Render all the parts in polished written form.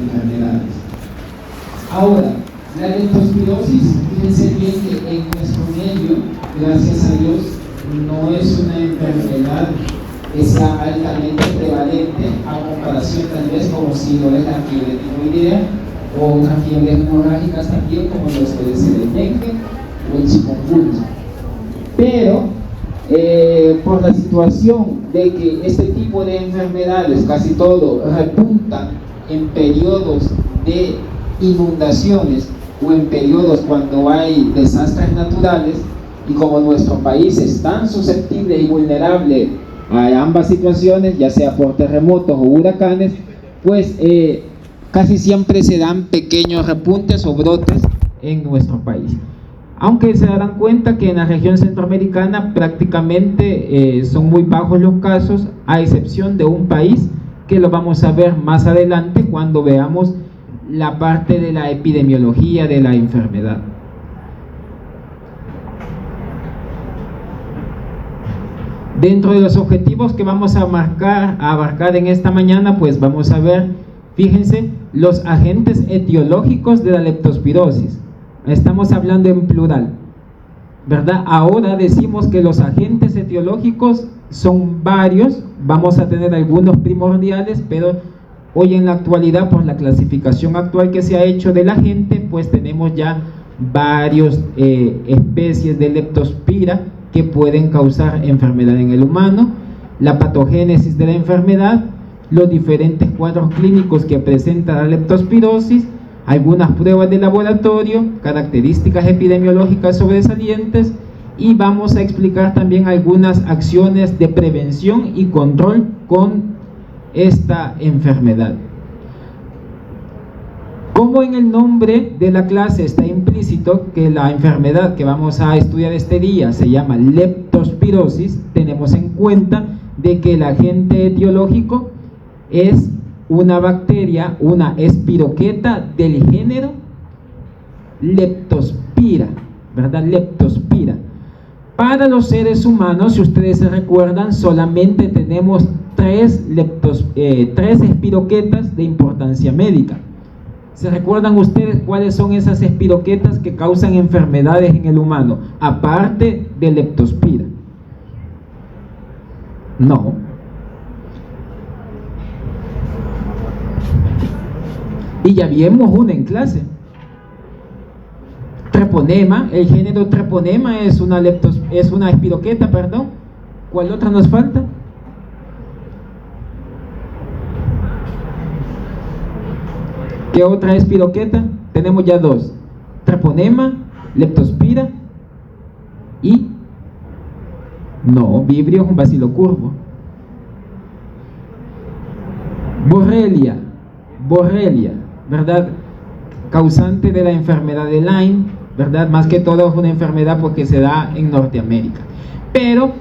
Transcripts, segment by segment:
enfermedades. Ahora, la leptospirosis, fíjense bien que en nuestro medio, gracias a Dios, no es una enfermedad que sea altamente prevalente a comparación tal vez como si lo es la fiebre tiroidea o una fiebre hemorrágica también como los puede ser el dengue o el chikungunya. Pero por la situación de que este tipo de enfermedades casi todo repuntan en periodos de inundaciones o en periodos cuando hay desastres naturales, y como nuestro país es tan susceptible y vulnerable a ambas situaciones, ya sea por terremotos o huracanes, pues casi siempre se dan pequeños repuntes o brotes en nuestro país. Aunque se darán cuenta que en la región centroamericana prácticamente son muy bajos los casos, a excepción de un país que lo vamos a ver más adelante cuando veamos la parte de la epidemiología de la enfermedad. Dentro de los objetivos que vamos a abarcar en esta mañana, pues vamos a ver, fíjense, los agentes etiológicos de la leptospirosis. Estamos hablando en plural, ¿verdad? Ahora decimos que los agentes etiológicos son varios, vamos a tener algunos primordiales, pero hoy en la actualidad, por la clasificación actual que se ha hecho del agente, pues tenemos ya varias especies de leptospira que pueden causar enfermedad en el humano, la patogénesis de la enfermedad, los diferentes cuadros clínicos que presenta la leptospirosis, algunas pruebas de laboratorio, características epidemiológicas sobresalientes, y vamos a explicar también algunas acciones de prevención y control con esta enfermedad. Como en el nombre de la clase está implícito que la enfermedad que vamos a estudiar este día se llama leptospirosis, tenemos en cuenta de que el agente etiológico es una bacteria, una espiroqueta del género Leptospira, ¿verdad? Leptospira. Para los seres humanos, si ustedes se recuerdan, solamente tenemos tres espiroquetas de importancia médica. ¿Se recuerdan ustedes cuáles son esas espiroquetas que causan enfermedades en el humano, aparte de Leptospira? No. Y ya vimos una en clase. Treponema, el género Treponema es una espiroqueta, perdón. ¿Cuál otra nos falta? ¿Qué otra espiroqueta? Tenemos ya dos: Treponema, Leptospira y Vibrio es un bacilo curvo. Borrelia, ¿verdad? Causante de la enfermedad de Lyme, ¿verdad? Más que todo es una enfermedad porque se da en Norteamérica. Pero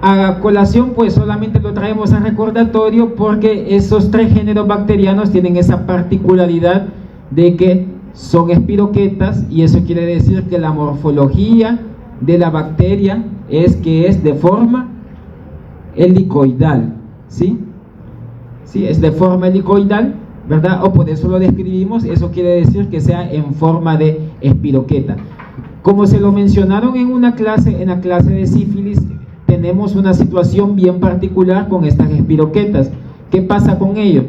a colación pues solamente lo traemos a recordatorio porque esos tres géneros bacterianos tienen esa particularidad de que son espiroquetas, y eso quiere decir que la morfología de la bacteria es que es de forma helicoidal, ¿sí? Sí, es de forma helicoidal, ¿verdad? O por eso lo describimos, eso quiere decir que sea en forma de espiroqueta. Como se lo mencionaron en la clase de sífilis, tenemos una situación bien particular con estas espiroquetas. ¿Qué pasa con ello?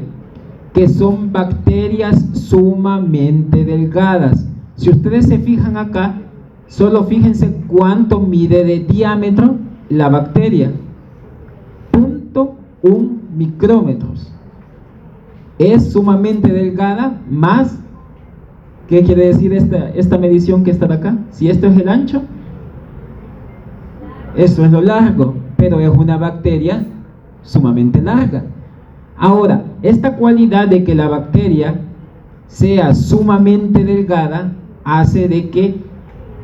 Que son bacterias sumamente delgadas. Si ustedes se fijan acá, solo fíjense cuánto mide de diámetro la bacteria: 0.1 micrómetros. Es sumamente delgada, más, ¿qué quiere decir esta medición que está de acá? Si esto es el ancho, eso es lo largo, pero es una bacteria sumamente larga. Ahora, esta cualidad de que la bacteria sea sumamente delgada hace de que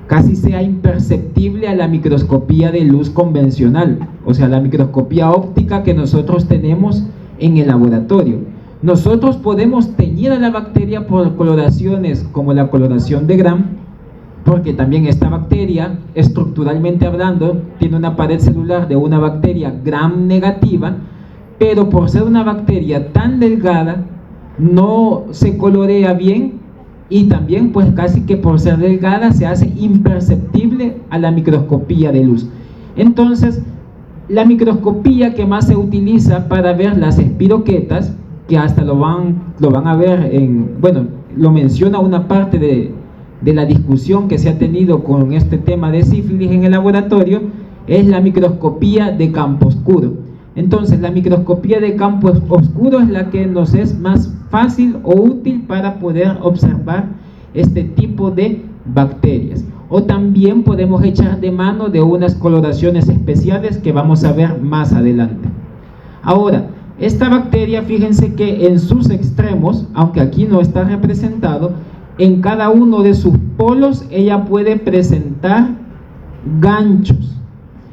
casi sea imperceptible a la microscopía de luz convencional, o sea, la microscopía óptica que nosotros tenemos en el laboratorio. Nosotros podemos teñir a la bacteria por coloraciones como la coloración de Gram, porque también esta bacteria, estructuralmente hablando, tiene una pared celular de una bacteria Gram negativa, pero por ser una bacteria tan delgada, no se colorea bien y también pues casi que por ser delgada se hace imperceptible a la microscopía de luz. Entonces, la microscopía que más se utiliza para ver las espiroquetas, que hasta lo van a ver lo menciona una parte de la discusión que se ha tenido con este tema de sífilis en el laboratorio, es la microscopía de campo oscuro. Entonces, la microscopía de campo oscuro es la que nos es más fácil o útil para poder observar este tipo de bacterias. O también podemos echar de mano de unas coloraciones especiales que vamos a ver más adelante. Ahora, esta bacteria, fíjense que en sus extremos, aunque aquí no está representado, en cada uno de sus polos ella puede presentar ganchos,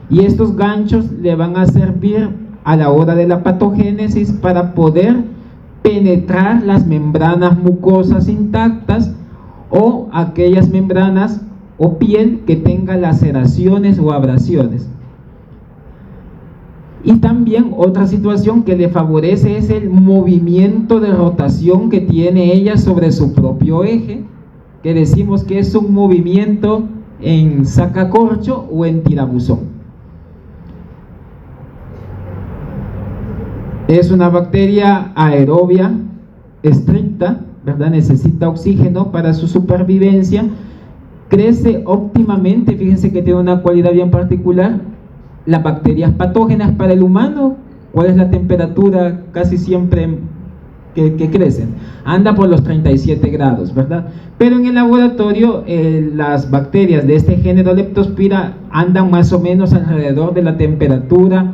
y estos ganchos le van a servir a la hora de la patogénesis para poder penetrar las membranas mucosas intactas o aquellas membranas o piel que tenga laceraciones o abrasiones. Y también otra situación que le favorece es el movimiento de rotación que tiene ella sobre su propio eje, que decimos que es un movimiento en sacacorcho o en tirabuzón. Es una bacteria aerobia estricta, ¿verdad? Necesita oxígeno para su supervivencia. Crece óptimamente, fíjense que tiene una cualidad bien particular. Las bacterias patógenas para el humano, ¿cuál es la temperatura casi siempre que crecen? Anda por los 37 grados, ¿verdad? Pero en el laboratorio las bacterias de este género Leptospira andan más o menos alrededor de la temperatura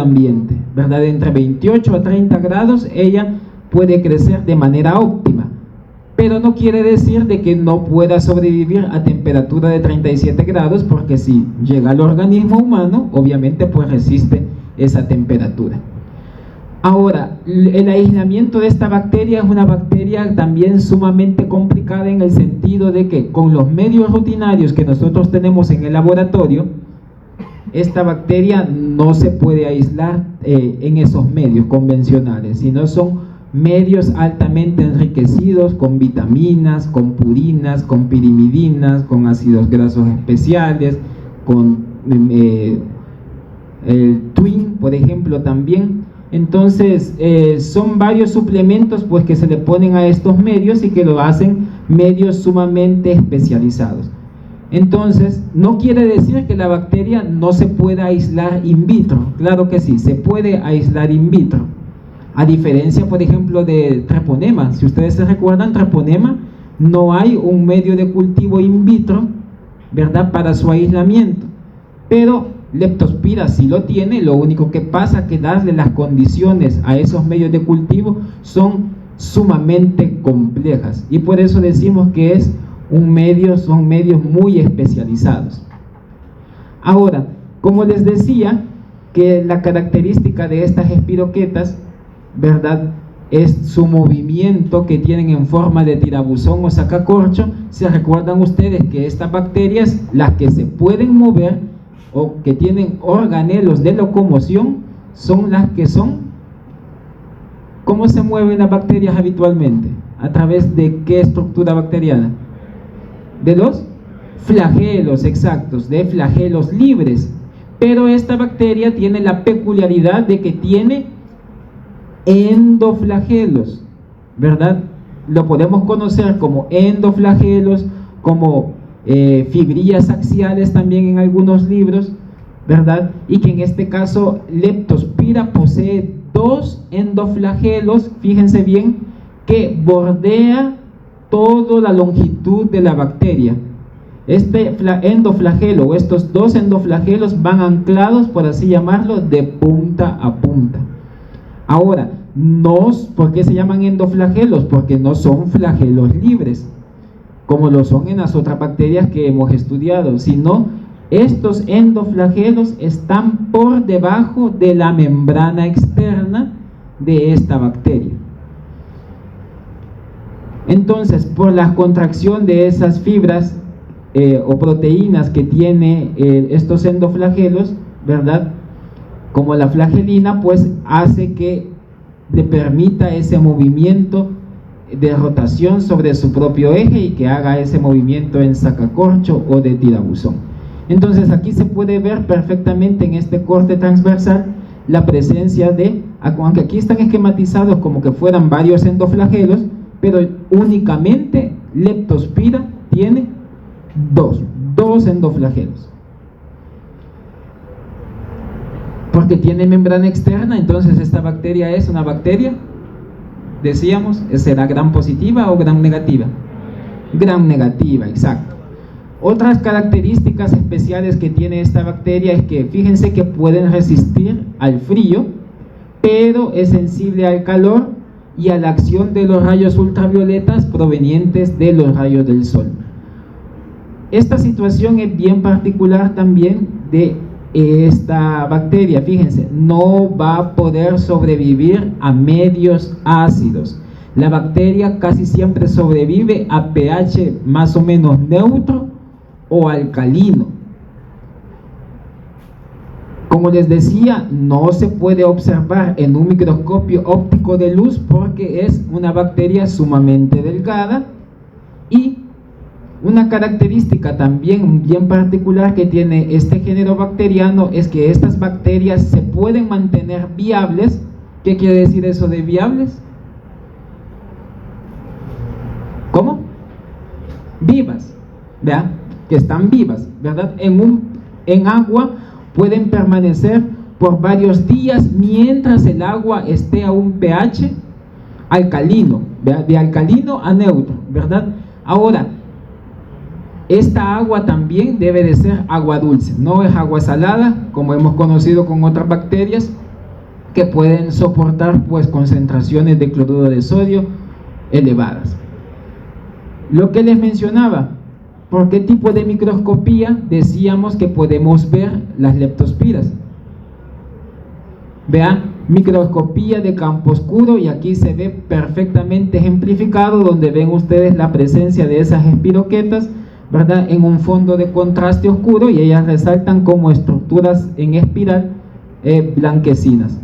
ambiente, ¿verdad? De entre 28 a 30 grados ella puede crecer de manera óptima, pero no quiere decir de que no pueda sobrevivir a temperatura de 37 grados, porque si llega al organismo humano, obviamente pues resiste esa temperatura. Ahora, el aislamiento de esta bacteria es una bacteria también sumamente complicada, en el sentido de que con los medios rutinarios que nosotros tenemos en el laboratorio, esta bacteria no se puede aislar en esos medios convencionales, sino son medios altamente enriquecidos con vitaminas, con purinas, con pirimidinas, con ácidos grasos especiales, con el twin, por ejemplo, también. Entonces son varios suplementos pues que se le ponen a estos medios y que lo hacen medios sumamente especializados. Entonces, no quiere decir que la bacteria no se pueda aislar in vitro. Claro que sí, se puede aislar in vitro. A diferencia, por ejemplo, de treponema. Si ustedes se recuerdan, treponema, no hay un medio de cultivo in vitro, ¿verdad?, para su aislamiento. Pero Leptospira sí lo tiene. Lo único que pasa es que darle las condiciones a esos medios de cultivo son sumamente complejas. Y por eso decimos que son medios muy especializados. Ahora, como les decía, que la característica de estas espiroquetas, ¿verdad?, es su movimiento que tienen en forma de tirabuzón o sacacorcho. ¿Se recuerdan ustedes que estas bacterias, las que se pueden mover o que tienen organelos de locomoción, son las que son? ¿Cómo se mueven las bacterias habitualmente? ¿A través de qué estructura bacteriana? De los flagelos, exactos, de flagelos libres. Pero esta bacteria tiene la peculiaridad de que tiene endoflagelos, ¿verdad? Lo podemos conocer como endoflagelos, como fibrillas axiales también en algunos libros, ¿verdad? Y que en este caso Leptospira posee dos endoflagelos, fíjense bien, que bordea toda la longitud de la bacteria. Este endoflagelo o estos dos endoflagelos van anclados, por así llamarlo, de punta a punta. Ahora, ¿por qué se llaman endoflagelos? Porque no son flagelos libres, como lo son en las otras bacterias que hemos estudiado, sino estos endoflagelos están por debajo de la membrana externa de esta bacteria. Entonces, por la contracción de esas fibras o proteínas que tiene estos endoflagelos, ¿verdad?, como la flagelina, pues hace que le permita ese movimiento de rotación sobre su propio eje y que haga ese movimiento en sacacorcho o de tirabuzón. Entonces aquí se puede ver perfectamente en este corte transversal la presencia de, aunque aquí están esquematizados como que fueran varios endoflagelos, pero únicamente Leptospira tiene dos endoflagelos. Porque tiene membrana externa, entonces esta bacteria es una bacteria, decíamos, ¿será gram positiva o gram negativa? Gram negativa, exacto. Otras características especiales que tiene esta bacteria es que fíjense que pueden resistir al frío, pero es sensible al calor y a la acción de los rayos ultravioletas provenientes de los rayos del sol. Esta situación es bien particular también de esta bacteria. Fíjense, no va a poder sobrevivir a medios ácidos. La bacteria casi siempre sobrevive a pH más o menos neutro o alcalino. Como les decía, no se puede observar en un microscopio óptico de luz porque es una bacteria sumamente delgada. Y una característica también bien particular que tiene este género bacteriano es que estas bacterias se pueden mantener viables. ¿Qué quiere decir eso de viables? ¿Cómo? Vivas, ¿verdad? Que están vivas, ¿verdad? En agua pueden permanecer por varios días mientras el agua esté a un pH alcalino, ¿verdad? De alcalino a neutro, ¿verdad? Ahora, esta agua también debe de ser agua dulce, no es agua salada como hemos conocido con otras bacterias que pueden soportar pues concentraciones de cloruro de sodio elevadas. Lo que les mencionaba, ¿por qué tipo de microscopía decíamos que podemos ver las leptospiras? Vean, microscopía de campo oscuro, y aquí se ve perfectamente ejemplificado donde ven ustedes la presencia de esas espiroquetas, ¿verdad? En un fondo de contraste oscuro, y ellas resaltan como estructuras en espiral blanquecinas.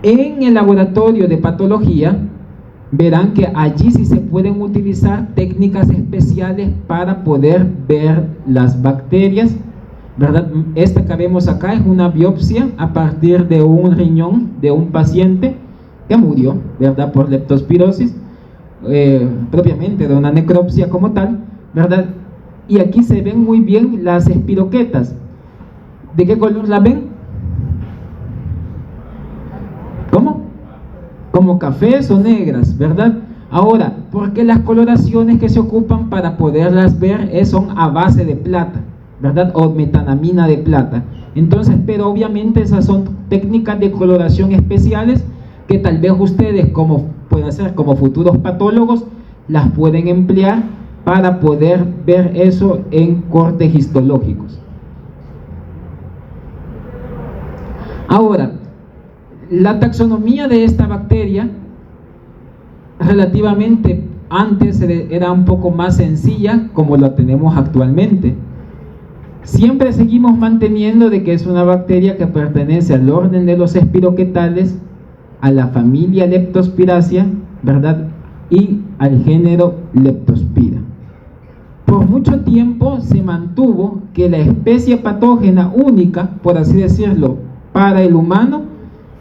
En el laboratorio de patología verán que allí sí se pueden utilizar técnicas especiales para poder ver las bacterias, ¿verdad? Esta que vemos acá es una biopsia a partir de un riñón de un paciente que murió, ¿verdad? Por leptospirosis, propiamente de una necropsia como tal, ¿verdad? Y aquí se ven muy bien las espiroquetas. ¿De qué color las ven? ¿Cómo? Como cafés o negras, ¿verdad? Ahora, porque las coloraciones que se ocupan para poderlas ver son a base de plata, ¿verdad? O metanamina de plata. Entonces, pero obviamente esas son técnicas de coloración especiales que tal vez ustedes, como pueden ser como futuros patólogos, las pueden emplear para poder ver eso en cortes histológicos. Ahora, la taxonomía de esta bacteria relativamente antes era un poco más sencilla como la tenemos actualmente. Siempre seguimos manteniendo de que es una bacteria que pertenece al orden de los espiroquetales, a la familia Leptospiraceae, ¿verdad? Y al género Leptospira. Por mucho tiempo se mantuvo que la especie patógena única, por así decirlo, para el humano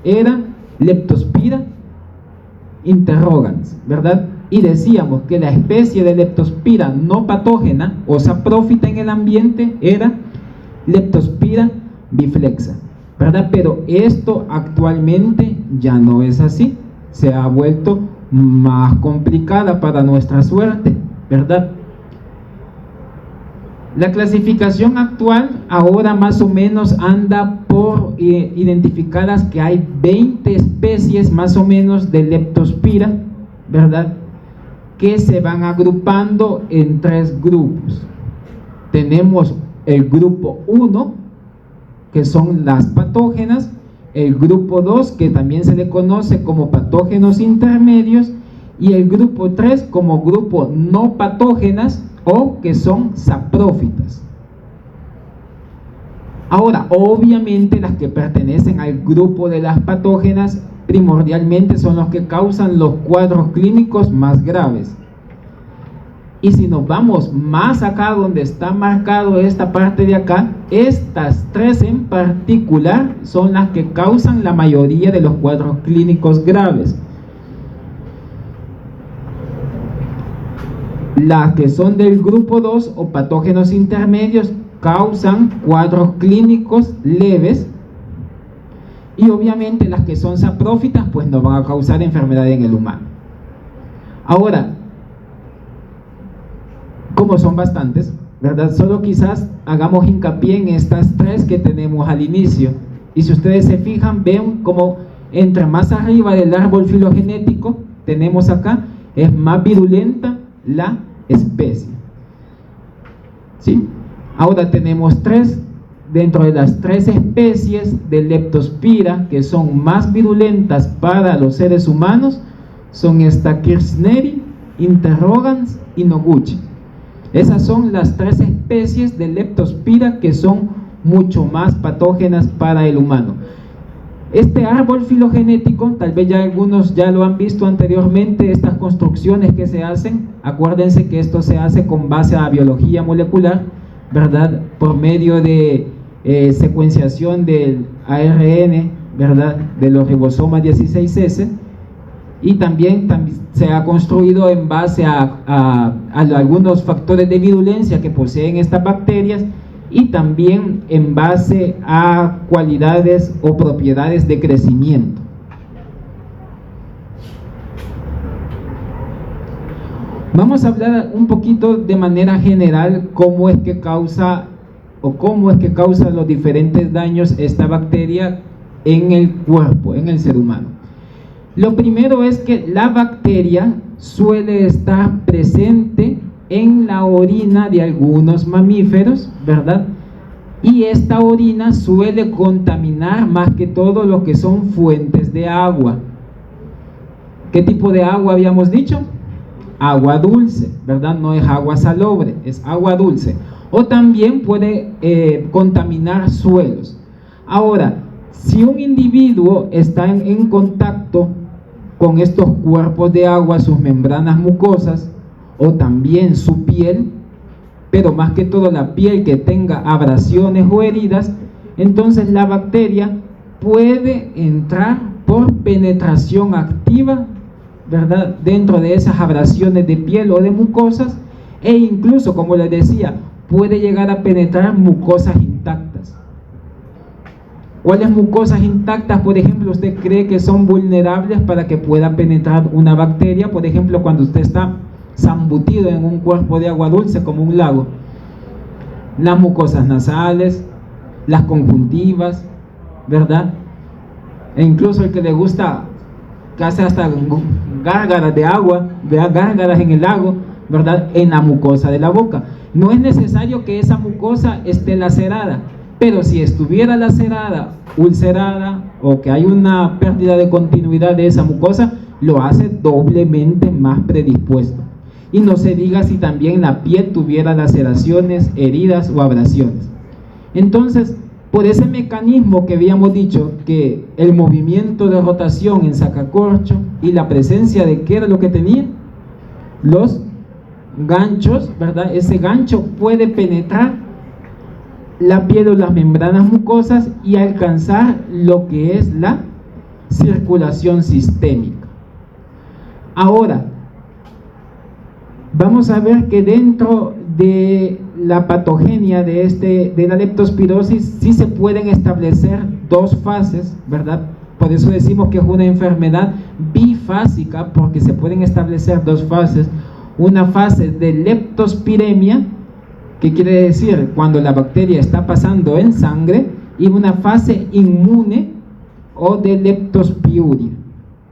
era Leptospira interrogans, ¿verdad? Y decíamos que la especie de Leptospira no patógena o saprófita en el ambiente era Leptospira biflexa, ¿verdad? Pero esto actualmente ya no es así, se ha vuelto más complicada para nuestra suerte, ¿verdad? La clasificación actual ahora más o menos anda por identificadas que hay 20 especies más o menos de Leptospira, ¿verdad? Que se van agrupando en 3 grupos. Tenemos el grupo 1, que son las patógenas, el grupo 2, que también se le conoce como patógenos intermedios, y el grupo 3 como grupo no patógenas o que son saprófitas. Ahora, obviamente las que pertenecen al grupo de las patógenas primordialmente son los que causan los cuadros clínicos más graves. Y si nos vamos más acá donde está marcado esta parte de acá, estas tres en particular son las que causan la mayoría de los cuadros clínicos graves. Las que son del grupo 2 o patógenos intermedios causan cuadros clínicos leves, y obviamente las que son saprófitas pues no van a causar enfermedad en el humano. Ahora, como son bastantes, ¿verdad? Solo quizás hagamos hincapié en estas tres que tenemos al inicio, y si ustedes se fijan, ven como entre más arriba del árbol filogenético tenemos acá, es más virulenta la especie, ¿sí? Ahora tenemos tres, dentro de las tres especies de Leptospira que son más virulentas para los seres humanos, son esta Kirchneri, Interrogans y Noguchi. Esas son las tres especies de Leptospira que son mucho más patógenas para el humano. Este árbol filogenético, tal vez ya algunos ya lo han visto anteriormente, estas construcciones que se hacen, acuérdense que esto se hace con base a biología molecular, ¿verdad? Por medio de secuenciación del ARN, ¿verdad? De los ribosomas 16S, y también se ha construido en base a algunos factores de virulencia que poseen estas bacterias, y también en base a cualidades o propiedades de crecimiento. Vamos a hablar un poquito de manera general cómo es que causa los diferentes daños esta bacteria en el cuerpo, en el ser humano. Lo primero es que la bacteria suele estar presente en la orina de algunos mamíferos, ¿verdad? Y esta orina suele contaminar más que todo lo que son fuentes de agua. ¿Qué tipo de agua habíamos dicho? Agua dulce, ¿verdad? No es agua salobre, es agua dulce. O también puede contaminar suelos. Ahora, si un individuo está en contacto con estos cuerpos de agua, sus membranas mucosas, o también su piel, pero más que todo la piel que tenga abrasiones o heridas, entonces la bacteria puede entrar por penetración activa, ¿verdad? Dentro de esas abrasiones de piel o de mucosas, e incluso, como les decía, puede llegar a penetrar mucosas intactas. ¿Cuáles mucosas intactas, por ejemplo, usted cree que son vulnerables para que pueda penetrar una bacteria? Por ejemplo, cuando usted está zambutido en un cuerpo de agua dulce como un lago, las mucosas nasales, las conjuntivas, ¿verdad? E incluso el que le gusta, que hace hasta gárgaras de agua, gárgaras en el lago, ¿verdad? En la mucosa de la boca. No es necesario que esa mucosa esté lacerada, pero si estuviera lacerada, ulcerada, o que hay una pérdida de continuidad de esa mucosa, lo hace doblemente más predispuesto. Y no se diga si también la piel tuviera laceraciones, heridas o abrasiones. Entonces, por ese mecanismo que habíamos dicho, que el movimiento de rotación en sacacorcho y la presencia de, ¿qué era lo que tenía? Los ganchos, ¿verdad? Ese gancho puede penetrar la piel o las membranas mucosas y alcanzar lo que es la circulación sistémica. Ahora, vamos a ver que dentro de la patogenia de la leptospirosis sí se pueden establecer dos fases, ¿verdad? Por eso decimos que es una enfermedad bifásica, porque se pueden establecer dos fases. Una fase de leptospiremia, que quiere decir cuando la bacteria está pasando en sangre, y una fase inmune o de leptospiuria,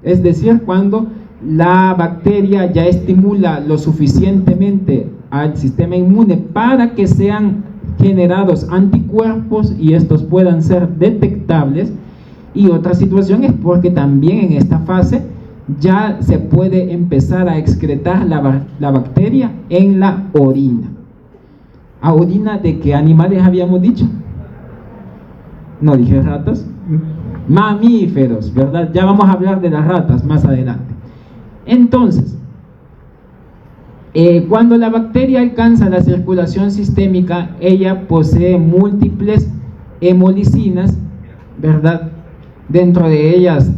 es decir, cuando la bacteria ya estimula lo suficientemente al sistema inmune para que sean generados anticuerpos y estos puedan ser detectables. Y otra situación es porque también en esta fase ya se puede empezar a excretar la bacteria en la orina. ¿A orina de qué animales habíamos dicho? no dije ratas, mamíferos, ¿verdad? Ya vamos a hablar de las ratas más adelante. Entonces, cuando la bacteria alcanza la circulación sistémica, ella posee múltiples hemolicinas, ¿verdad? Dentro de ellas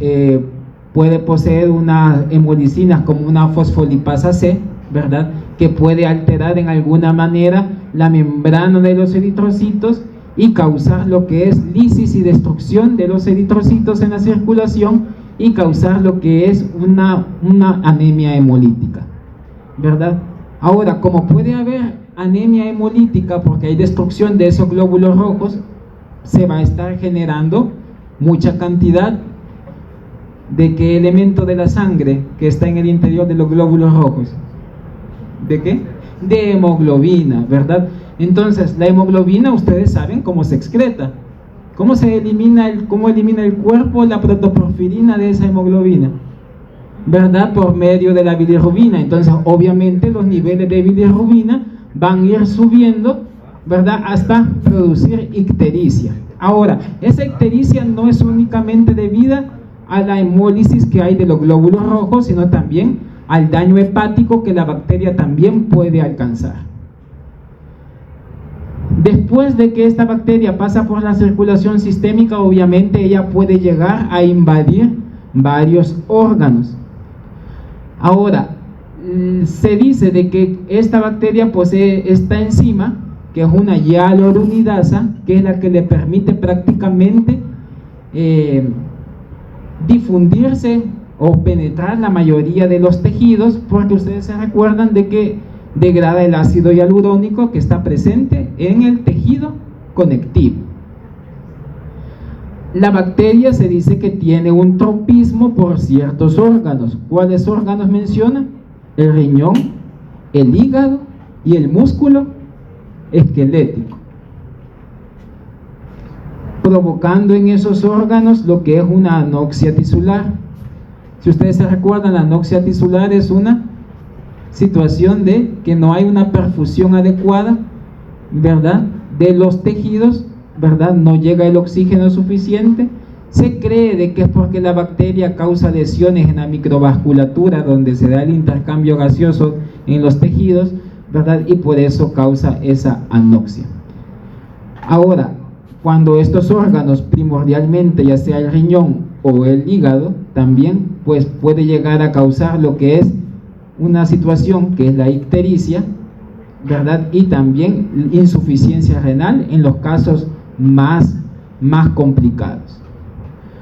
puede poseer unas hemolicinas como una fosfolipasa C, ¿verdad? Que puede alterar en alguna manera la membrana de los eritrocitos y causar lo que es lisis y destrucción de los eritrocitos en la circulación y causar lo que es una anemia hemolítica, ¿verdad? Ahora, como puede haber anemia hemolítica porque hay destrucción de esos glóbulos rojos, se va a estar generando mucha cantidad de qué elemento de la sangre que está en el interior de los glóbulos rojos. ¿De qué? De hemoglobina, ¿verdad? Entonces, la hemoglobina, ustedes saben cómo se excreta. ¿Cómo elimina el cuerpo la protoporfirina de esa hemoglobina? ¿Verdad? Por medio de la bilirrubina. Entonces, obviamente, los niveles de bilirrubina van a ir subiendo, ¿verdad? Hasta producir ictericia. Ahora, esa ictericia no es únicamente debida a la hemólisis que hay de los glóbulos rojos, sino también al daño hepático que la bacteria también puede alcanzar. Después de que esta bacteria pasa por la circulación sistémica, obviamente ella puede llegar a invadir varios órganos. Ahora, se dice de que esta bacteria posee esta enzima, que es una hialuronidasa, que es la que le permite prácticamente difundirse o penetrar la mayoría de los tejidos, porque ustedes se recuerdan de que degrada el ácido hialurónico que está presente en el tejido conectivo. La bacteria se dice que tiene un tropismo por ciertos órganos. ¿Cuáles órganos menciona? El riñón, el hígado y el músculo esquelético, provocando en esos órganos lo que es una anoxia tisular. Si ustedes se recuerdan, la anoxia tisular es una situación de que no hay una perfusión adecuada, ¿verdad?, de los tejidos, ¿verdad? No llega el oxígeno suficiente. Se cree de que es porque la bacteria causa lesiones en la microvasculatura, donde se da el intercambio gaseoso en los tejidos, ¿verdad? Y por eso causa esa anoxia. Ahora, cuando estos órganos, primordialmente ya sea el riñón o el hígado, también pues puede llegar a causar lo que es una situación que es la ictericia, ¿verdad? Y también insuficiencia renal en los casos más complicados.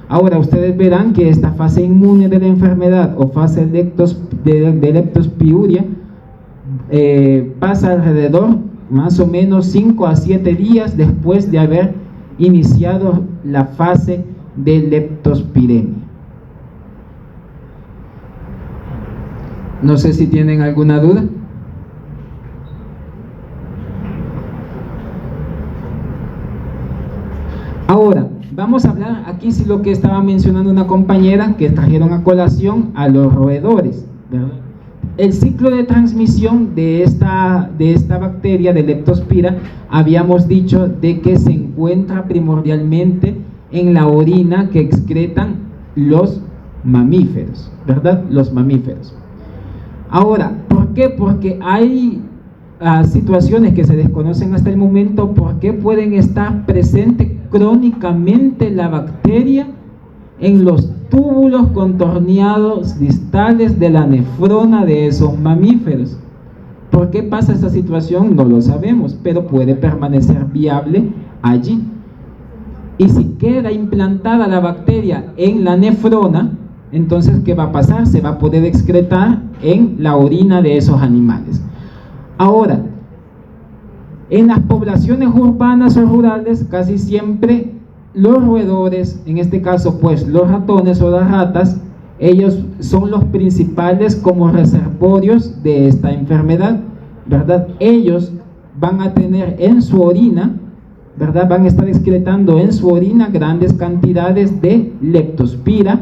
Ahora ustedes verán que esta fase inmune de la enfermedad o fase de leptospiuria pasa alrededor más o menos 5 a 7 días después de haber iniciado la fase de leptospiremia. No sé si tienen alguna duda. Ahora, vamos a hablar aquí si lo que estaba mencionando una compañera que trajeron a colación a los roedores, ¿verdad? El ciclo de transmisión de esta bacteria de Leptospira, habíamos dicho de que se encuentra primordialmente en la orina que excretan los mamíferos, ¿verdad? Los mamíferos. Ahora, ¿por qué? Porque hay situaciones que se desconocen hasta el momento. ¿Por qué pueden estar presentes crónicamente la bacteria en los túbulos contorneados distales de la nefrona de esos mamíferos? ¿Por qué pasa esa situación? No lo sabemos, pero puede permanecer viable allí. Y si queda implantada la bacteria en la nefrona, entonces ¿qué va a pasar? Se va a poder excretar en la orina de esos animales. Ahora, en las poblaciones urbanas o rurales, casi siempre los roedores, en este caso pues los ratones o las ratas, ellos son los principales como reservorios de esta enfermedad, ¿verdad? Ellos van a tener en su orina, ¿verdad? Van a estar excretando en su orina grandes cantidades de leptospira,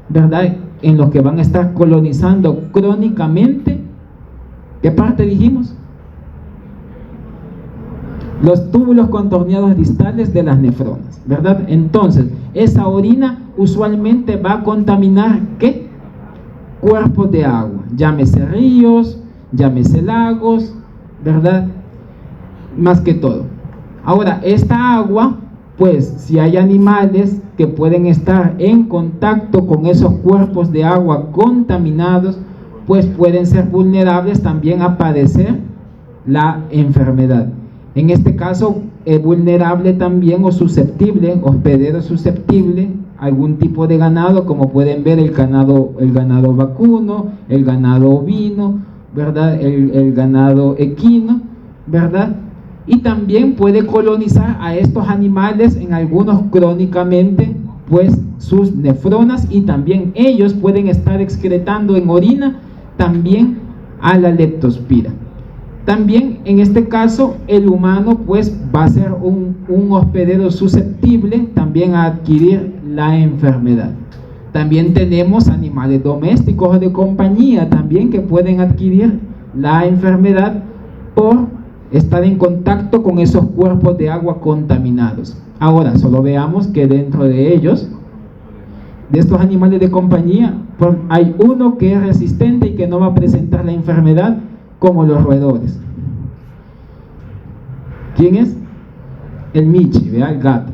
¿verdad? En lo que van a estar colonizando crónicamente. ¿Qué parte dijimos? los túbulos contorneados distales de las nefronas, ¿verdad? Entonces, esa orina usualmente va a contaminar, ¿qué? Cuerpos de agua, llámese ríos, llámese lagos, ¿verdad? Más que todo. Ahora, esta agua, pues, si hay animales que pueden estar en contacto con esos cuerpos de agua contaminados, pues pueden ser vulnerables también a padecer la enfermedad. En este caso, es vulnerable también o susceptible, hospedero susceptible, algún tipo de ganado, como pueden ver el ganado vacuno, el ganado ovino, ¿verdad? El ganado equino, ¿verdad? Y también puede colonizar a estos animales, en algunos crónicamente, pues sus nefronas, y también ellos pueden estar excretando en orina también a la leptospira. También en este caso el humano pues va a ser un hospedero susceptible también a adquirir la enfermedad. También tenemos animales domésticos o de compañía también que pueden adquirir la enfermedad por estar en contacto con esos cuerpos de agua contaminados. Ahora solo veamos que dentro de ellos, de estos animales de compañía, hay uno que es resistente y que no va a presentar la enfermedad, como los roedores. ¿Quién es? El michi, ¿verdad? El gato.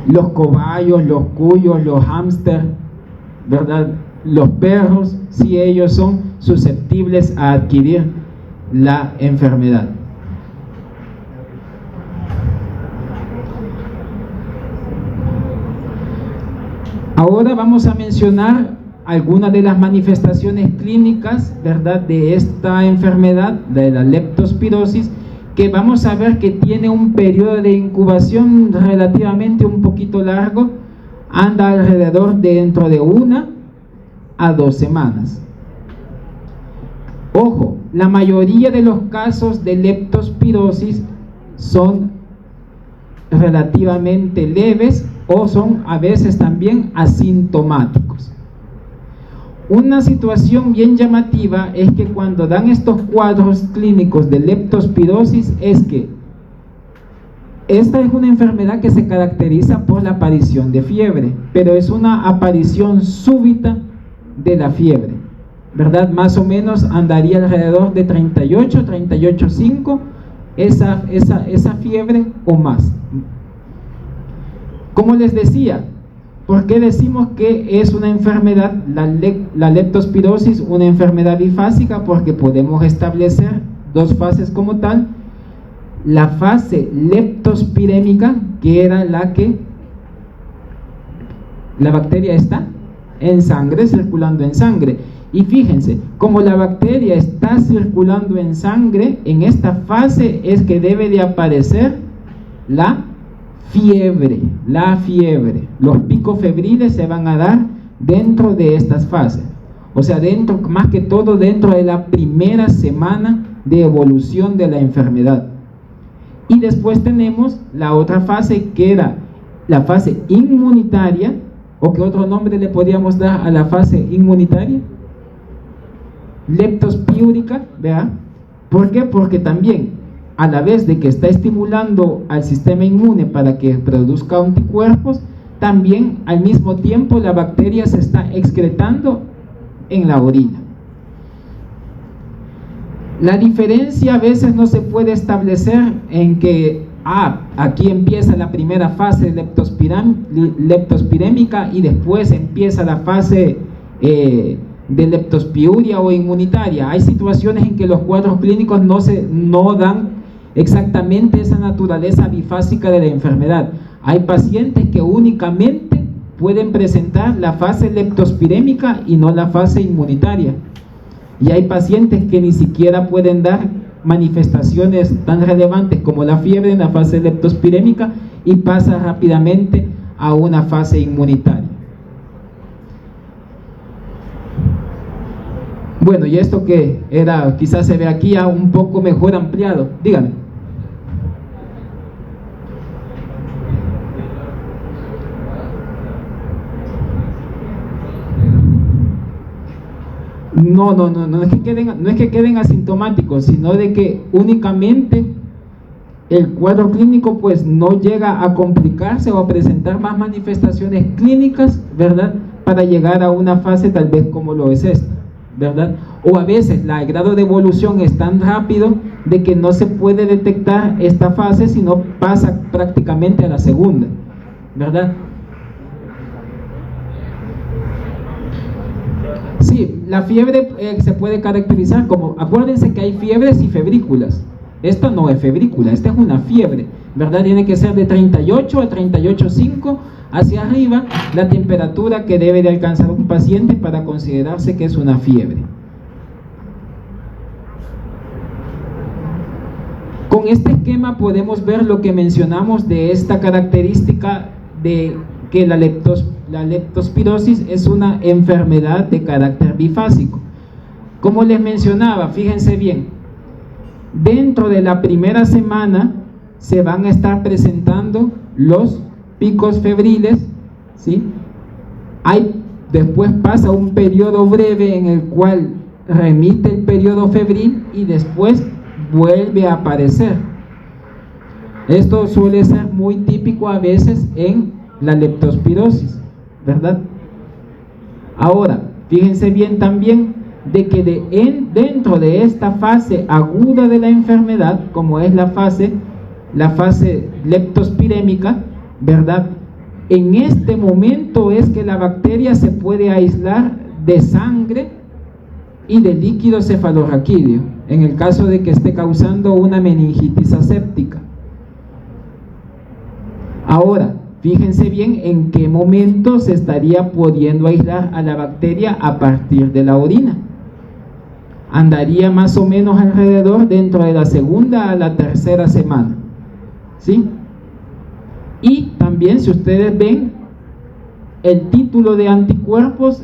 Los cobayos, los cuyos, los hámster, ¿verdad? Los perros, sí, ellos son susceptibles a adquirir la enfermedad. Ahora vamos a mencionar algunas de las manifestaciones clínicas, ¿verdad?, de esta enfermedad, de la leptospirosis, que vamos a ver que tiene un periodo de incubación relativamente un poquito largo, anda alrededor dentro de 1 a 2 semanas. Ojo, la mayoría de los casos de leptospirosis son relativamente leves o son a veces también asintomáticos. Una situación bien llamativa es que cuando dan estos cuadros clínicos de leptospirosis es que esta es una enfermedad que se caracteriza por la aparición de fiebre, pero es una aparición súbita de la fiebre, ¿verdad? Más o menos andaría alrededor de 38, 38,5 esa fiebre o más. Como les decía, ¿por qué decimos que es una enfermedad, la leptospirosis, una enfermedad bifásica? Porque podemos establecer 2 fases como tal. La fase leptospirémica, que era la que la bacteria está en sangre, circulando en sangre. Y fíjense, como la bacteria está circulando en sangre, en esta fase es que debe de aparecer la fiebre. Los picos febriles se van a dar dentro de estas fases, o sea, más que todo dentro de la primera semana de evolución de la enfermedad. Y después tenemos la otra fase, que era la fase inmunitaria, o ¿qué otro nombre le podríamos dar a la fase inmunitaria? Leptospiúrica, ¿verdad? ¿Por qué? Porque también, a la vez de que está estimulando al sistema inmune para que produzca anticuerpos, también al mismo tiempo la bacteria se está excretando en la orina. La diferencia a veces no se puede establecer en que aquí empieza la primera fase leptospirémica y después empieza la fase de leptospiuria o inmunitaria. Hay situaciones en que los cuadros clínicos no dan exactamente esa naturaleza bifásica de la enfermedad. Hay pacientes que únicamente pueden presentar la fase leptospirémica y no la fase inmunitaria, y hay pacientes que ni siquiera pueden dar manifestaciones tan relevantes como la fiebre en la fase leptospirémica y pasa rápidamente a una fase inmunitaria. Bueno, y esto que era, quizás se ve aquí ya un poco mejor ampliado. Dígame. No es que queden asintomáticos, sino de que únicamente el cuadro clínico pues no llega a complicarse o a presentar más manifestaciones clínicas, ¿verdad? Para llegar a una fase tal vez como lo es esta, ¿verdad? O a veces el grado de evolución es tan rápido de que no se puede detectar esta fase, sino pasa prácticamente a la segunda, ¿verdad? Sí, la fiebre se puede caracterizar como, acuérdense que hay fiebres y febrículas. Esta no es febrícula, esta es una fiebre, ¿verdad? Tiene que ser de 38 a 38,5 hacia arriba la temperatura que debe de alcanzar un paciente para considerarse que es una fiebre. Con este esquema podemos ver lo que mencionamos de esta característica de que la leptospirosis es una enfermedad de carácter bifásico. Como les mencionaba, fíjense bien, dentro de la primera semana se van a estar presentando los picos febriles, ¿sí? Después pasa un periodo breve en el cual remite el periodo febril y después vuelve a aparecer. Esto suele ser muy típico a veces en la leptospirosis, ¿verdad? Ahora, fíjense bien también de que dentro de esta fase aguda de la enfermedad, como es la fase leptospirémica, ¿verdad? En este momento es que la bacteria se puede aislar de sangre y de líquido cefalorraquídeo, en el caso de que esté causando una meningitis aséptica. Ahora, fíjense bien en qué momento se estaría pudiendo aislar a la bacteria a partir de la orina. Andaría más o menos alrededor dentro de la segunda a la tercera semana, ¿sí? Y también, si ustedes ven el título de anticuerpos,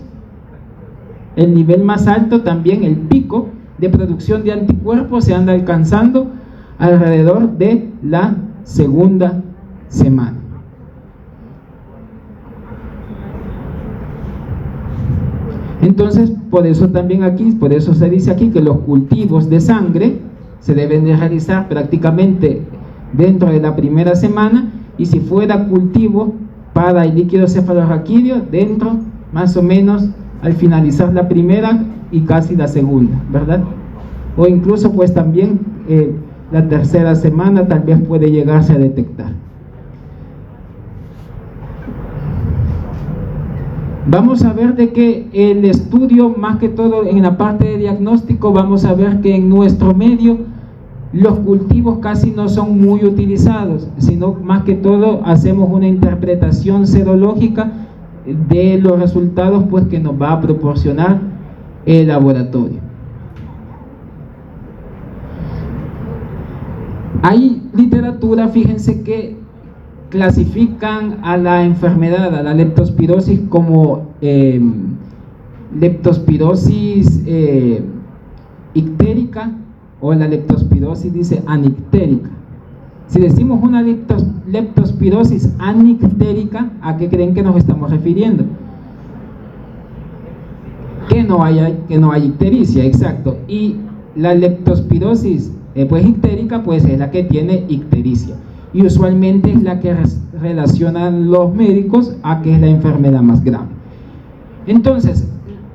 el nivel más alto también, el pico de producción de anticuerpos se anda alcanzando alrededor de la segunda semana. Entonces, por eso se dice aquí que los cultivos de sangre se deben de realizar prácticamente dentro de la primera semana, y si fuera cultivo para el líquido cefalorraquídeo, dentro más o menos al finalizar la primera y casi la segunda, ¿verdad? O incluso pues también la tercera semana tal vez puede llegarse a detectar. Vamos a ver de que el estudio, más que todo en la parte de diagnóstico, vamos a ver que en nuestro medio los cultivos casi no son muy utilizados, sino más que todo hacemos una interpretación serológica de los resultados pues que nos va a proporcionar el laboratorio. Hay literatura, fíjense, que clasifican a la enfermedad, a la leptospirosis, como leptospirosis ictérica, o la leptospirosis dice anictérica. Si decimos una leptospirosis anictérica, ¿a qué creen que nos estamos refiriendo? Que no hay ictericia, exacto. Y la leptospirosis pues ictérica pues es la que tiene ictericia, y usualmente es la que relacionan los médicos a que es la enfermedad más grave. Entonces,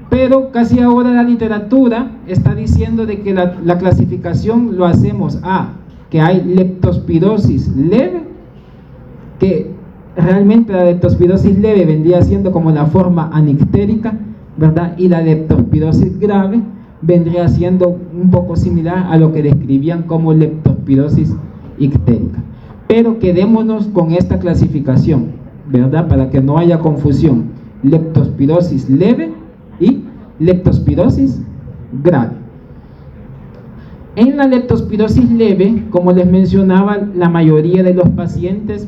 pero casi ahora la literatura está diciendo de que la clasificación lo hacemos a que hay leptospirosis leve, que realmente la leptospirosis leve vendría siendo como la forma anictérica, ¿verdad? Y la leptospirosis grave vendría siendo un poco similar a lo que describían como leptospirosis ictérica. Pero quedémonos con esta clasificación, ¿verdad? Para que no haya confusión: leptospirosis leve y leptospirosis grave. En la leptospirosis leve, como les mencionaba, la mayoría de los pacientes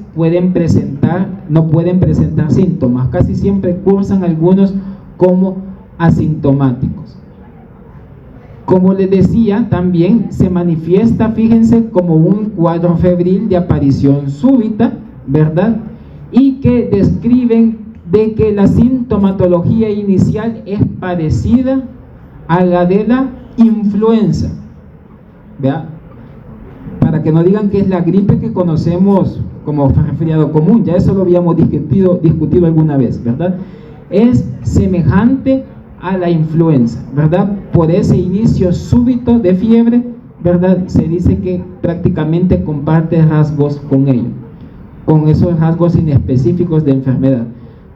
no pueden presentar síntomas, casi siempre cursan algunos como asintomáticos. Como les decía, también se manifiesta, fíjense, como un cuadro febril de aparición súbita, ¿verdad? Y que describen de que la sintomatología inicial es parecida a la de la influenza, ¿verdad? para que no digan que es la gripe que conocemos como resfriado común, ya eso lo habíamos discutido alguna vez, ¿verdad? Es semejante a la influenza, ¿verdad? Por ese inicio súbito de fiebre, ¿verdad? Se dice que prácticamente comparte rasgos con ello, con esos rasgos inespecíficos de enfermedad.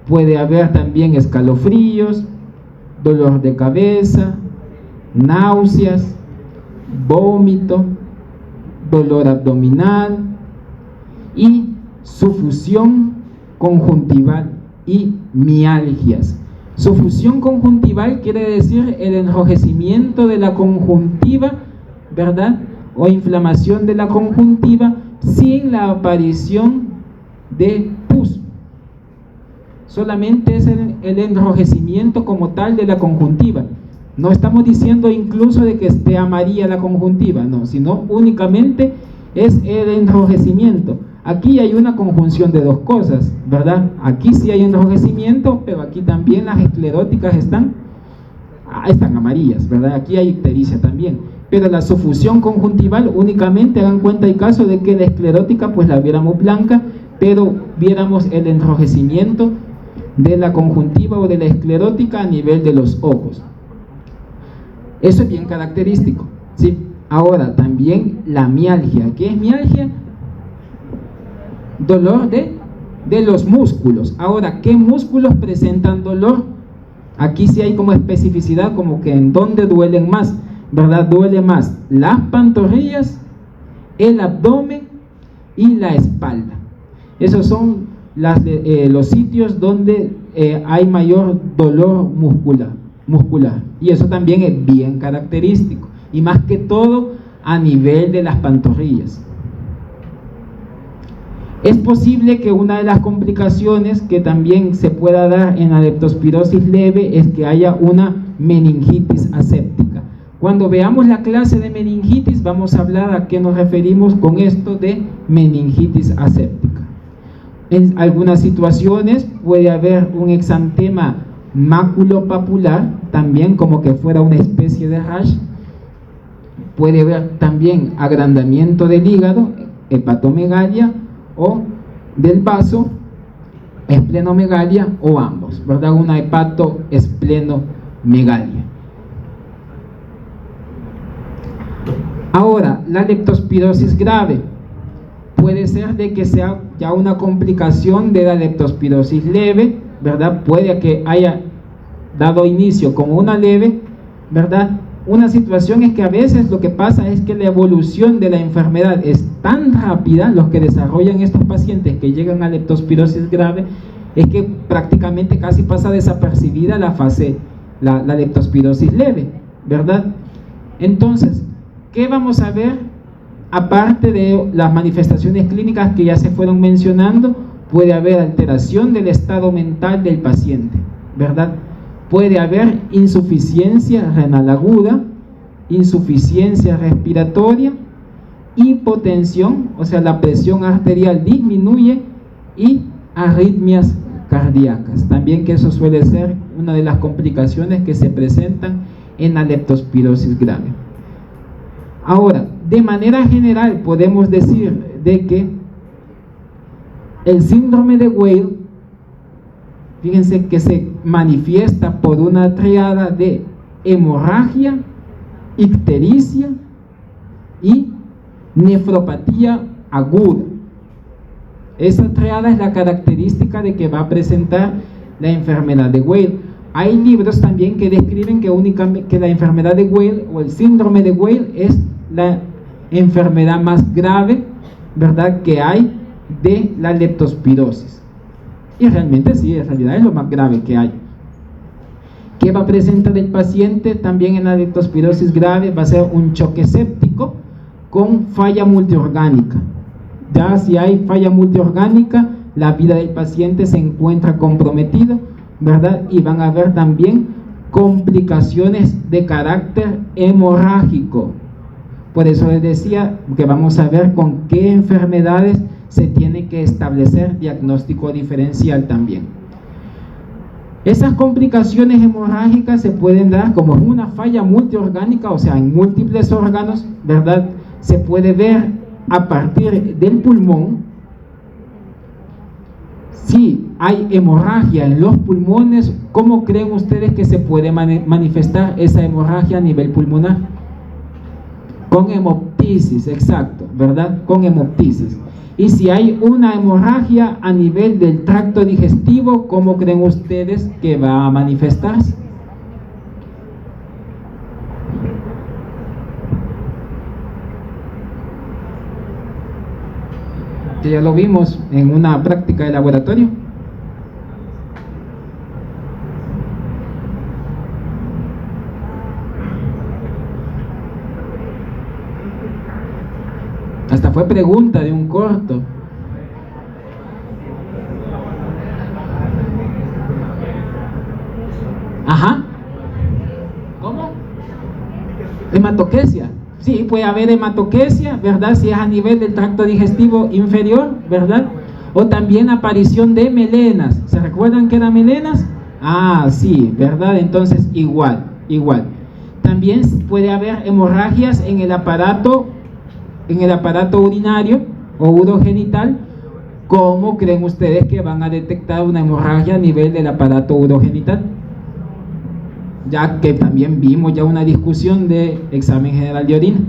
Puede haber también escalofríos, dolor de cabeza, náuseas, vómito, dolor abdominal y sufusión conjuntival y mialgias. Sufusión conjuntival quiere decir el enrojecimiento de la conjuntiva, ¿verdad? O inflamación de la conjuntiva sin la aparición de pus. Solamente es el enrojecimiento como tal de la conjuntiva. No estamos diciendo incluso de que esté amarilla la conjuntiva, no, sino únicamente es el enrojecimiento. Aquí hay una conjunción de dos cosas, ¿verdad? Aquí sí hay enrojecimiento, pero aquí también las escleróticas están amarillas, ¿verdad? Aquí hay ictericia también. Pero la sufusión conjuntival únicamente, hagan cuenta y caso de que la esclerótica pues la viéramos blanca, pero viéramos el enrojecimiento de la conjuntiva o de la esclerótica a nivel de los ojos. Eso es bien característico, ¿sí? Ahora, también la mialgia. ¿Qué es mialgia? Dolor de los músculos. Ahora, ¿qué músculos presentan dolor? Aquí sí hay como especificidad, como que en dónde duelen más, ¿verdad? Duele más las pantorrillas, el abdomen y la espalda. Esos son los sitios donde hay mayor dolor muscular. Y eso también es bien característico, y más que todo a nivel de las pantorrillas. Es posible que una de las complicaciones que también se pueda dar en la leptospirosis leve es que haya una meningitis aséptica. Cuando veamos la clase de meningitis vamos a hablar a qué nos referimos con esto de meningitis aséptica. En algunas situaciones puede haber un exantema maculopapular, también como que fuera una especie de rash. Puede haber también agrandamiento del hígado, hepatomegalia, o del vaso, esplenomegalia, o ambos, ¿verdad? Una hepatoesplenomegalia. Ahora, la leptospirosis grave puede ser de que sea ya una complicación de la leptospirosis leve, ¿verdad? Puede que haya dado inicio como una leve, ¿verdad? Una situación es que a veces lo que pasa es que la evolución de la enfermedad es tan rápida, los que desarrollan estos pacientes que llegan a leptospirosis grave, es que prácticamente casi pasa desapercibida la fase, la leptospirosis leve, ¿verdad? Entonces, ¿qué vamos a ver? Aparte de las manifestaciones clínicas que ya se fueron mencionando, puede haber alteración del estado mental del paciente, ¿verdad? Puede haber insuficiencia renal aguda, insuficiencia respiratoria, hipotensión, o sea, la presión arterial disminuye, y arritmias cardíacas. También que eso suele ser una de las complicaciones que se presentan en la leptospirosis grave. Ahora, de manera general podemos decir de que el síndrome de Weil, fíjense que se manifiesta por una triada de hemorragia, ictericia y nefropatía aguda. Esa triada es la característica de que va a presentar la enfermedad de Weil. Hay libros también que describen que la enfermedad de Weil o el síndrome de Weil es la enfermedad más grave, ¿verdad?, que hay de la leptospirosis. Y realmente sí, en realidad es lo más grave que hay. ¿Qué va a presentar el paciente también en la leptospirosis grave? Va a ser un choque séptico con falla multiorgánica. Ya si hay falla multiorgánica, la vida del paciente se encuentra comprometido, ¿verdad? Y van a haber también complicaciones de carácter hemorrágico. Por eso les decía que vamos a ver con qué enfermedades se tiene que establecer diagnóstico diferencial también. Esas complicaciones hemorrágicas se pueden dar como una falla multiorgánica, o sea, en múltiples órganos, ¿verdad? Se puede ver a partir del pulmón. Si hay hemorragia en los pulmones, ¿cómo creen ustedes que se puede manifestar esa hemorragia a nivel pulmonar? Con hemoptisis, exacto, ¿verdad? Con hemoptisis. Y si hay una hemorragia a nivel del tracto digestivo, ¿cómo creen ustedes que va a manifestarse? Que ya lo vimos en una práctica de laboratorio. Hasta fue pregunta de un corto. Ajá. ¿Cómo? Hematoquesia. Sí, puede haber hematoquesia, ¿verdad? Si es a nivel del tracto digestivo inferior, ¿verdad? O también aparición de melenas. ¿Se recuerdan que eran melenas? Ah, sí, ¿verdad? Entonces igual. También puede haber hemorragias en el aparato urinario o urogenital. ¿Cómo creen ustedes que van a detectar una hemorragia a nivel del aparato urogenital? Ya que también vimos ya una discusión de examen general de orina.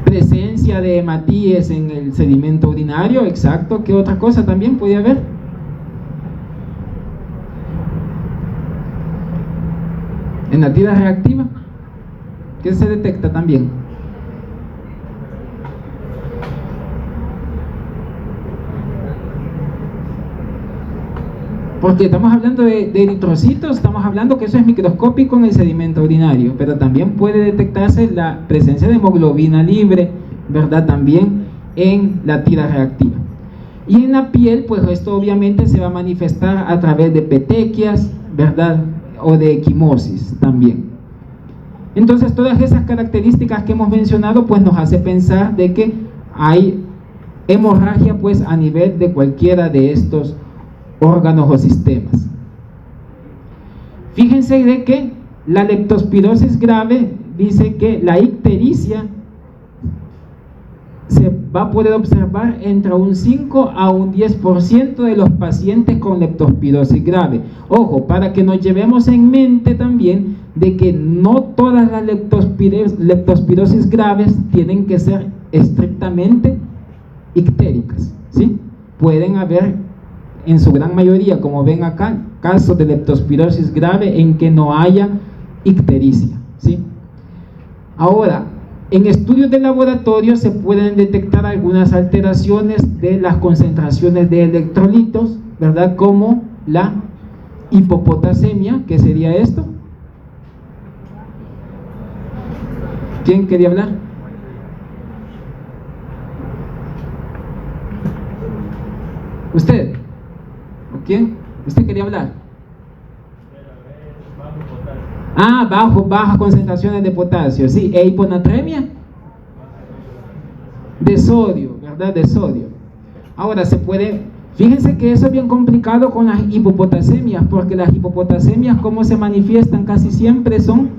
Presencia de hematíes en el sedimento urinario, exacto. ¿Qué otra cosa también puede haber? En la tira reactiva, ¿qué se detecta también? Porque estamos hablando de eritrocitos, estamos hablando que eso es microscópico en el sedimento urinario, pero también puede detectarse la presencia de hemoglobina libre, ¿verdad? También en la tira reactiva. Y en la piel, pues esto obviamente se va a manifestar a través de petequias, ¿verdad? O de equimosis también. Entonces todas esas características que hemos mencionado pues nos hace pensar de que hay hemorragia pues a nivel de cualquiera de estos órganos o sistemas. Fíjense de que la leptospirosis grave dice que la ictericia se va a poder observar entre un 5 a un 10% de los pacientes con leptospirosis grave. Ojo, para que nos llevemos en mente también de que no todas las leptospirosis graves tienen que ser estrictamente ictéricas, ¿sí? Pueden haber en su gran mayoría, como ven acá, casos de leptospirosis grave en que no haya ictericia, ¿sí? Ahora, en estudios de laboratorio se pueden detectar algunas alteraciones de las concentraciones de electrolitos, ¿verdad? Como la hipopotasemia, ¿qué sería esto? ¿Quién quería hablar? ¿Usted? ¿O quién? ¿Usted quería hablar? Ah, bajas concentraciones de potasio, sí. ¿E hiponatremia? De sodio, ¿verdad? De sodio. Ahora se puede, fíjense que eso es bien complicado con las hipopotasemias, porque las hipopotasemias, ¿cómo se manifiestan? Casi siempre son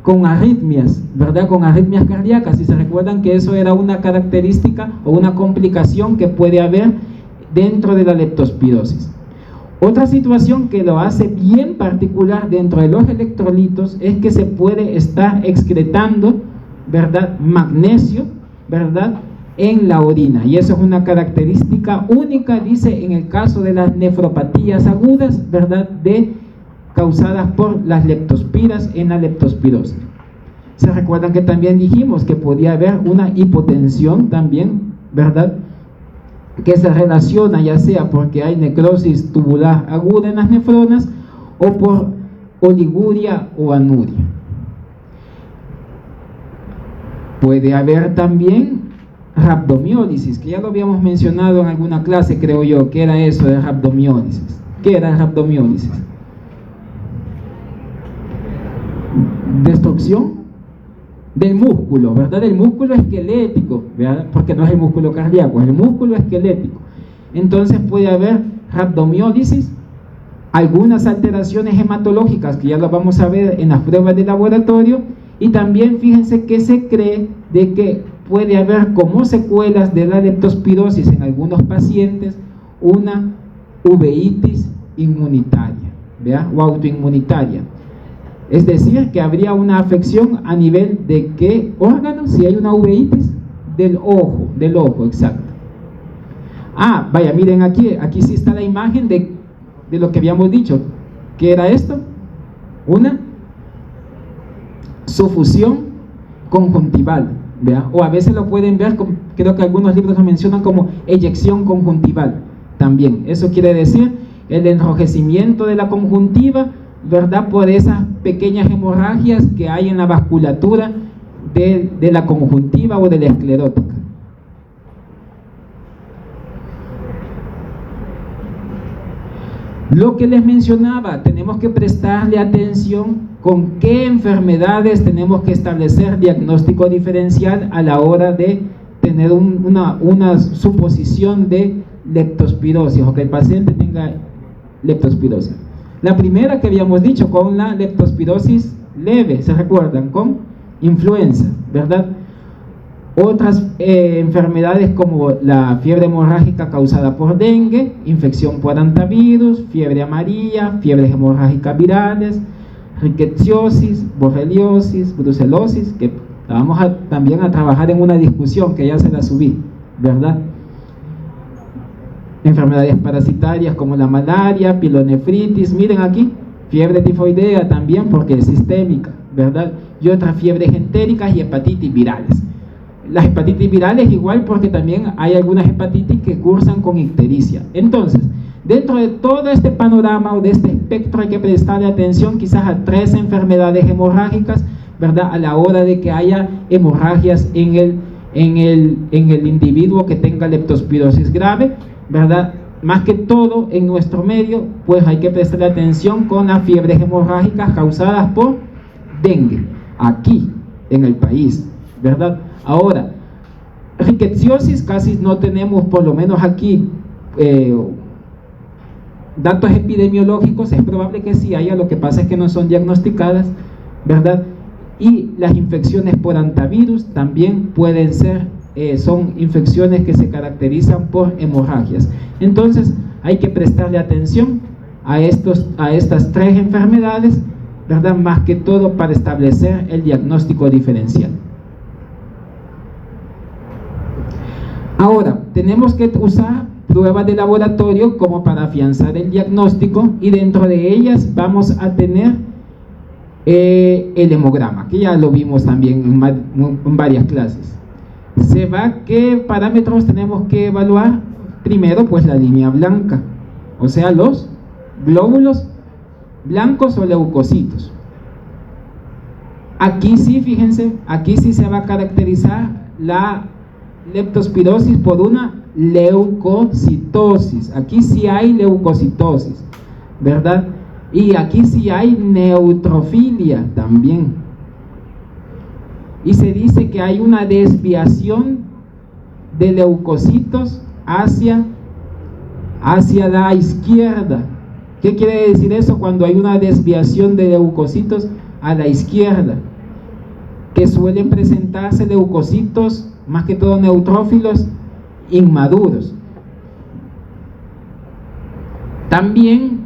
con arritmias, ¿verdad? Con arritmias cardíacas. Si se recuerdan que eso era una característica o una complicación que puede haber dentro de la leptospirosis. Otra situación que lo hace bien particular dentro de los electrolitos es que se puede estar excretando, ¿verdad? Magnesio, ¿verdad? En la orina, y eso es una característica única, dice, en el caso de las nefropatías agudas, ¿verdad? Causadas por las leptospiras en la leptospirosis. Se recuerdan que también dijimos que podía haber una hipotensión también, ¿verdad? Que se relaciona ya sea porque hay necrosis tubular aguda en las nefronas o por oliguria o anuria. Puede haber también rhabdomiólisis, que ya lo habíamos mencionado en alguna clase, creo yo. ¿Qué era eso de rhabdomiólisis? ¿Qué era rhabdomiólisis? Destrucción del músculo, ¿verdad? El músculo esquelético, ¿verdad? Porque no es el músculo cardíaco, es el músculo esquelético. Entonces puede haber rhabdomiólisis, algunas alteraciones hematológicas que ya lo vamos a ver en las pruebas de laboratorio, Y también fíjense que se cree de que puede haber como secuelas de la leptospirosis en algunos pacientes una uveitis inmunitaria, ¿vea? O autoinmunitaria. Es decir, que habría una afección a nivel de qué órgano, si hay una uveitis, del ojo, exacto. Ah, vaya, miren aquí sí está la imagen de lo que habíamos dicho. ¿Qué era esto? Una sufusión conjuntival, ¿vea? O a veces lo pueden ver, creo que algunos libros lo mencionan como eyección conjuntival también. Eso quiere decir el enrojecimiento de la conjuntiva, ¿verdad? Por esas pequeñas hemorragias que hay en la vasculatura de la conjuntiva o de la esclerótica. Lo que les mencionaba, tenemos que prestarle atención con qué enfermedades tenemos que establecer diagnóstico diferencial a la hora de tener una suposición de leptospirosis o que el paciente tenga leptospirosis. La primera que habíamos dicho con la leptospirosis leve, ¿se recuerdan? Con influenza, ¿verdad? Otras enfermedades como la fiebre hemorrágica causada por dengue, infección por hantavirus, fiebre amarilla, fiebres hemorrágicas virales, rickettsiosis, borreliosis, brucelosis, que vamos también a trabajar en una discusión que ya se la subí, ¿verdad? Enfermedades parasitarias como la malaria, pilonefritis, miren aquí, fiebre tifoidea también porque es sistémica, ¿verdad? Y otras fiebres entéricas y hepatitis virales. Las hepatitis virales igual porque también hay algunas hepatitis que cursan con ictericia. Entonces, dentro de todo este panorama o de este espectro hay que prestarle atención quizás a 3 enfermedades hemorrágicas, ¿verdad? A la hora de que haya hemorragias en el individuo que tenga leptospirosis grave, ¿verdad? Más que todo en nuestro medio, pues hay que prestarle atención con las fiebres hemorrágicas causadas por dengue, aquí en el país, ¿verdad? Ahora, rickettsiosis casi no tenemos, por lo menos aquí, datos epidemiológicos. Es probable que sí haya, lo que pasa es que no son diagnosticadas, ¿verdad? Y las infecciones por hantavirus también pueden ser, son infecciones que se caracterizan por hemorragias. Entonces hay que prestarle atención a estas 3 enfermedades, ¿verdad? Más que todo para establecer el diagnóstico diferencial. Ahora, tenemos que usar pruebas de laboratorio como para afianzar el diagnóstico, y dentro de ellas vamos a tener el hemograma, que ya lo vimos también en varias clases. ¿Qué parámetros tenemos que evaluar? Primero, pues la línea blanca, o sea, los glóbulos blancos o leucocitos. Aquí sí, fíjense, aquí sí se va a caracterizar la leptospirosis por una leucocitosis. Aquí sí hay leucocitosis, ¿verdad? Y aquí sí hay neutrofilia también. Y se dice que hay una desviación de leucocitos hacia la izquierda. ¿Qué quiere decir eso? Cuando hay una desviación de leucocitos a la izquierda, que suelen presentarse leucocitos más que todo neutrófilos inmaduros. También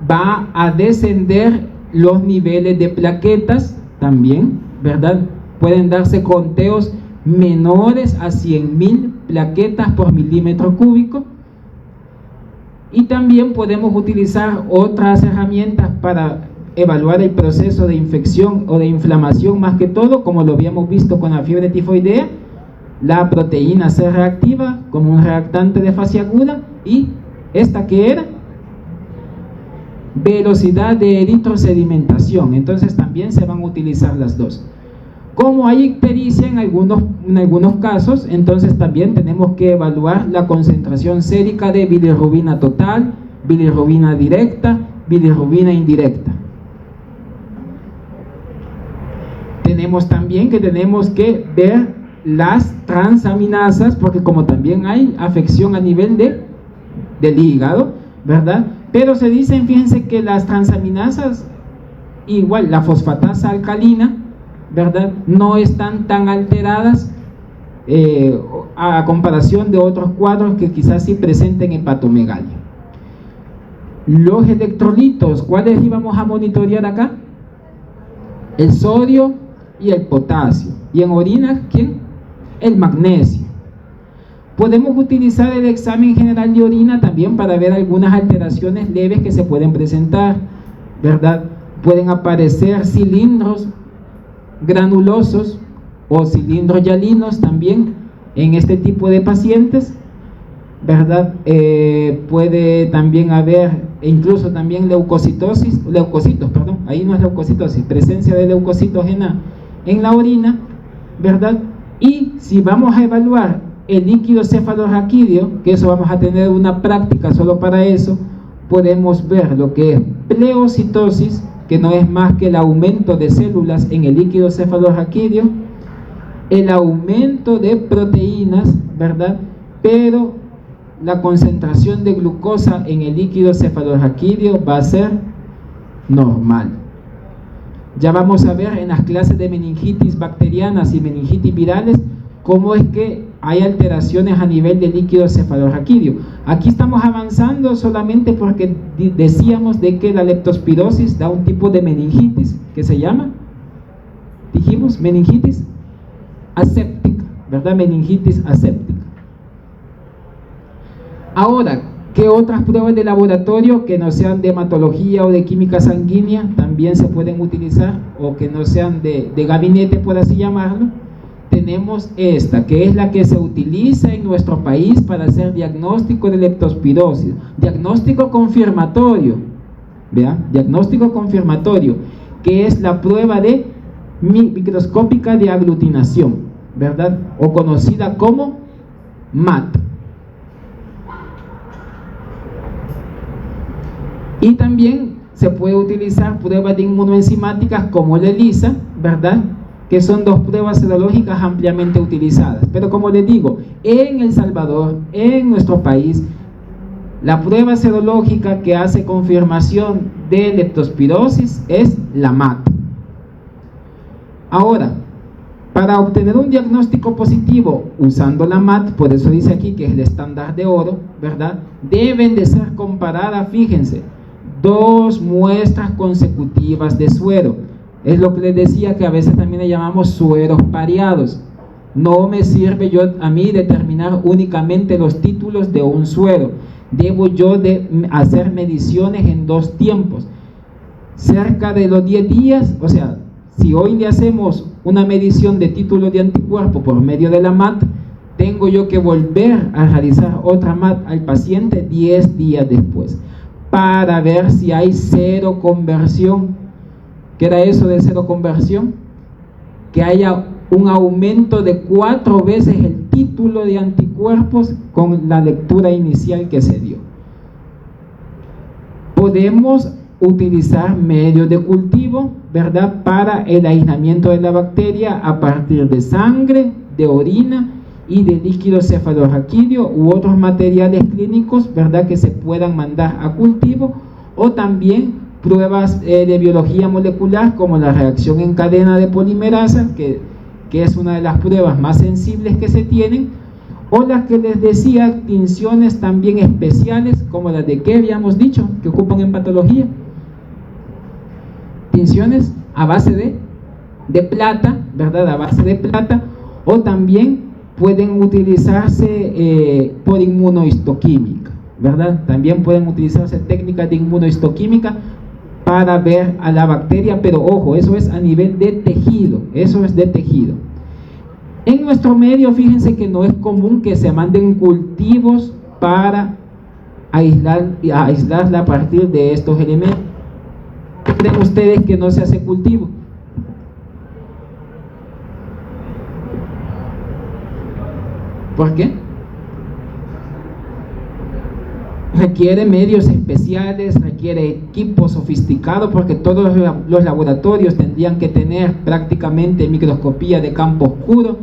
va a descender los niveles de plaquetas también, ¿verdad? Pueden darse conteos menores a 100.000 plaquetas por milímetro cúbico. Y también podemos utilizar otras herramientas para evaluar el proceso de infección o de inflamación, más que todo, como lo habíamos visto con la fiebre tifoidea, la proteína C reactiva como un reactante de fase aguda, y esta que era velocidad de eritrosedimentación. Entonces también se van a utilizar las dos. Como hay ictericia en algunos casos, entonces también tenemos que evaluar la concentración sérica de bilirrubina total, bilirrubina directa, bilirrubina indirecta. Tenemos también que ver las transaminasas, porque como también hay afección a nivel del hígado, ¿verdad? Pero se dicen, fíjense que las transaminasas, igual la fosfatasa alcalina, ¿verdad?, no están tan alteradas a comparación de otros cuadros que quizás sí presenten hepatomegalia. Los electrolitos, ¿cuáles íbamos a monitorear acá? El sodio y el potasio. Y en orina, ¿quién? El magnesio. Podemos utilizar el examen general de orina también para ver algunas alteraciones leves que se pueden presentar, ¿verdad? Pueden aparecer cilindros granulosos o cilindros hialinos también en este tipo de pacientes, ¿verdad? Puede también haber incluso también leucocitos, perdón, ahí no es leucocitosis, presencia de leucocitos en la orina, ¿verdad? Y si vamos a evaluar el líquido cefalorraquídeo, que eso vamos a tener una práctica solo para eso, podemos ver lo que es pleocitosis, que no es más que el aumento de células en el líquido cefalorraquídeo, el aumento de proteínas, ¿verdad? Pero la concentración de glucosa en el líquido cefalorraquídeo va a ser normal. Ya vamos a ver en las clases de meningitis bacterianas y meningitis virales cómo es que hay alteraciones a nivel del líquido cefalorraquídeo. Aquí estamos avanzando solamente porque decíamos de que la leptospirosis da un tipo de meningitis que se llama, dijimos, meningitis aséptica, ¿verdad? Meningitis aséptica. Ahora, ¿qué otras pruebas de laboratorio que no sean de hematología o de química sanguínea también se pueden utilizar, o que no sean de gabinete, por así llamarlo? Tenemos esta, que es la que se utiliza en nuestro país para hacer diagnóstico de leptospirosis, diagnóstico confirmatorio, ¿vean? Diagnóstico confirmatorio, que es la prueba de microscópica de aglutinación, ¿verdad? O conocida como MAT. Y también se puede utilizar pruebas de inmunoenzimáticas como la ELISA, ¿verdad?, que son dos pruebas serológicas ampliamente utilizadas. Pero como les digo, en El Salvador, en nuestro país, la prueba serológica que hace confirmación de leptospirosis es la MAT. Ahora, para obtener un diagnóstico positivo usando la MAT, por eso dice aquí que es el estándar de oro, ¿verdad?, deben de ser comparadas, fíjense, 2 muestras consecutivas de suero. Es lo que les decía, que a veces también le llamamos sueros pareados. No me sirve a mí determinar únicamente los títulos de un suero. Debo yo de hacer mediciones en 2 tiempos. Cerca de los 10 días, o sea, si hoy le hacemos una medición de títulos de anticuerpo por medio de la MAT, tengo yo que volver a realizar otra MAT al paciente 10 días después, para ver si hay seroconversión. ¿Qué era eso de seroconversión? Que haya un aumento de 4 veces el título de anticuerpos con la lectura inicial que se dio. Podemos utilizar medios de cultivo, ¿verdad?, para el aislamiento de la bacteria a partir de sangre, de orina y de líquido cefalorraquídeo u otros materiales clínicos, ¿verdad?, que se puedan mandar a cultivo, o también pruebas de biología molecular como la reacción en cadena de polimerasa, que es una de las pruebas más sensibles que se tienen, o las que les decía, tinciones también especiales como las de que habíamos dicho que ocupan en patología, tinciones a base de plata, ¿verdad?, a base de plata, o también pueden utilizarse por inmunohistoquímica, ¿verdad? También pueden utilizarse técnicas de inmunohistoquímica para ver a la bacteria, pero ojo, eso es a nivel de tejido, eso es de tejido. En nuestro medio, fíjense que no es común que se manden cultivos para aislarla a partir de estos elementos. ¿Creen ustedes que no se hace cultivo? ¿Por qué? Requiere medios especiales, requiere equipo sofisticado, porque todos los laboratorios tendrían que tener prácticamente microscopía de campo oscuro,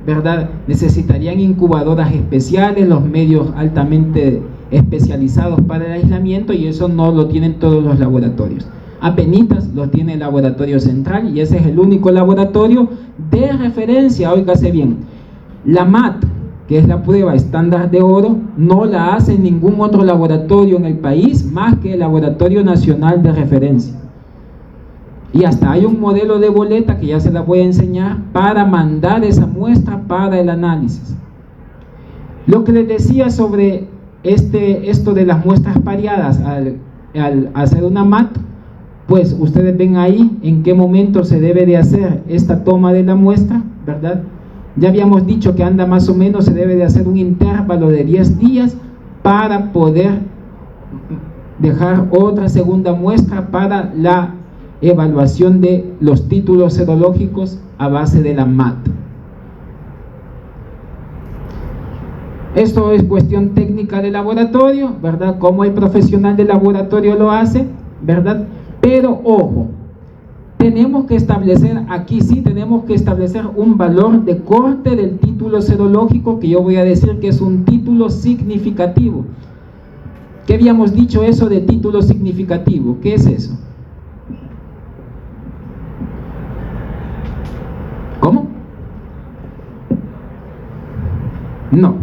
¿verdad? Necesitarían incubadoras especiales, los medios altamente especializados para el aislamiento, y eso no lo tienen todos los laboratorios. apenitas lo tiene el laboratorio central, y ese es el único laboratorio de referencia. Óigase bien, la MAT, que es la prueba estándar de oro, no la hace ningún otro laboratorio en el país más que el Laboratorio Nacional de Referencia. Y hasta hay un modelo de boleta que ya se la voy a enseñar para mandar esa muestra para el análisis. Lo que les decía sobre esto de las muestras pareadas al hacer una MAT, pues ustedes ven ahí en qué momento se debe de hacer esta toma de la muestra, ¿verdad? Ya habíamos dicho que anda más o menos, se debe de hacer un intervalo de 10 días para poder dejar otra segunda muestra para la evaluación de los títulos serológicos a base de la MAT. Esto es cuestión técnica de laboratorio, ¿verdad? Cómo el profesional de laboratorio lo hace, ¿verdad? Pero ojo, tenemos que establecer, aquí sí tenemos que establecer un valor de corte del título serológico, que yo voy a decir que es un título significativo. ¿Qué habíamos dicho eso de título significativo? ¿Qué es eso? ¿Cómo? No.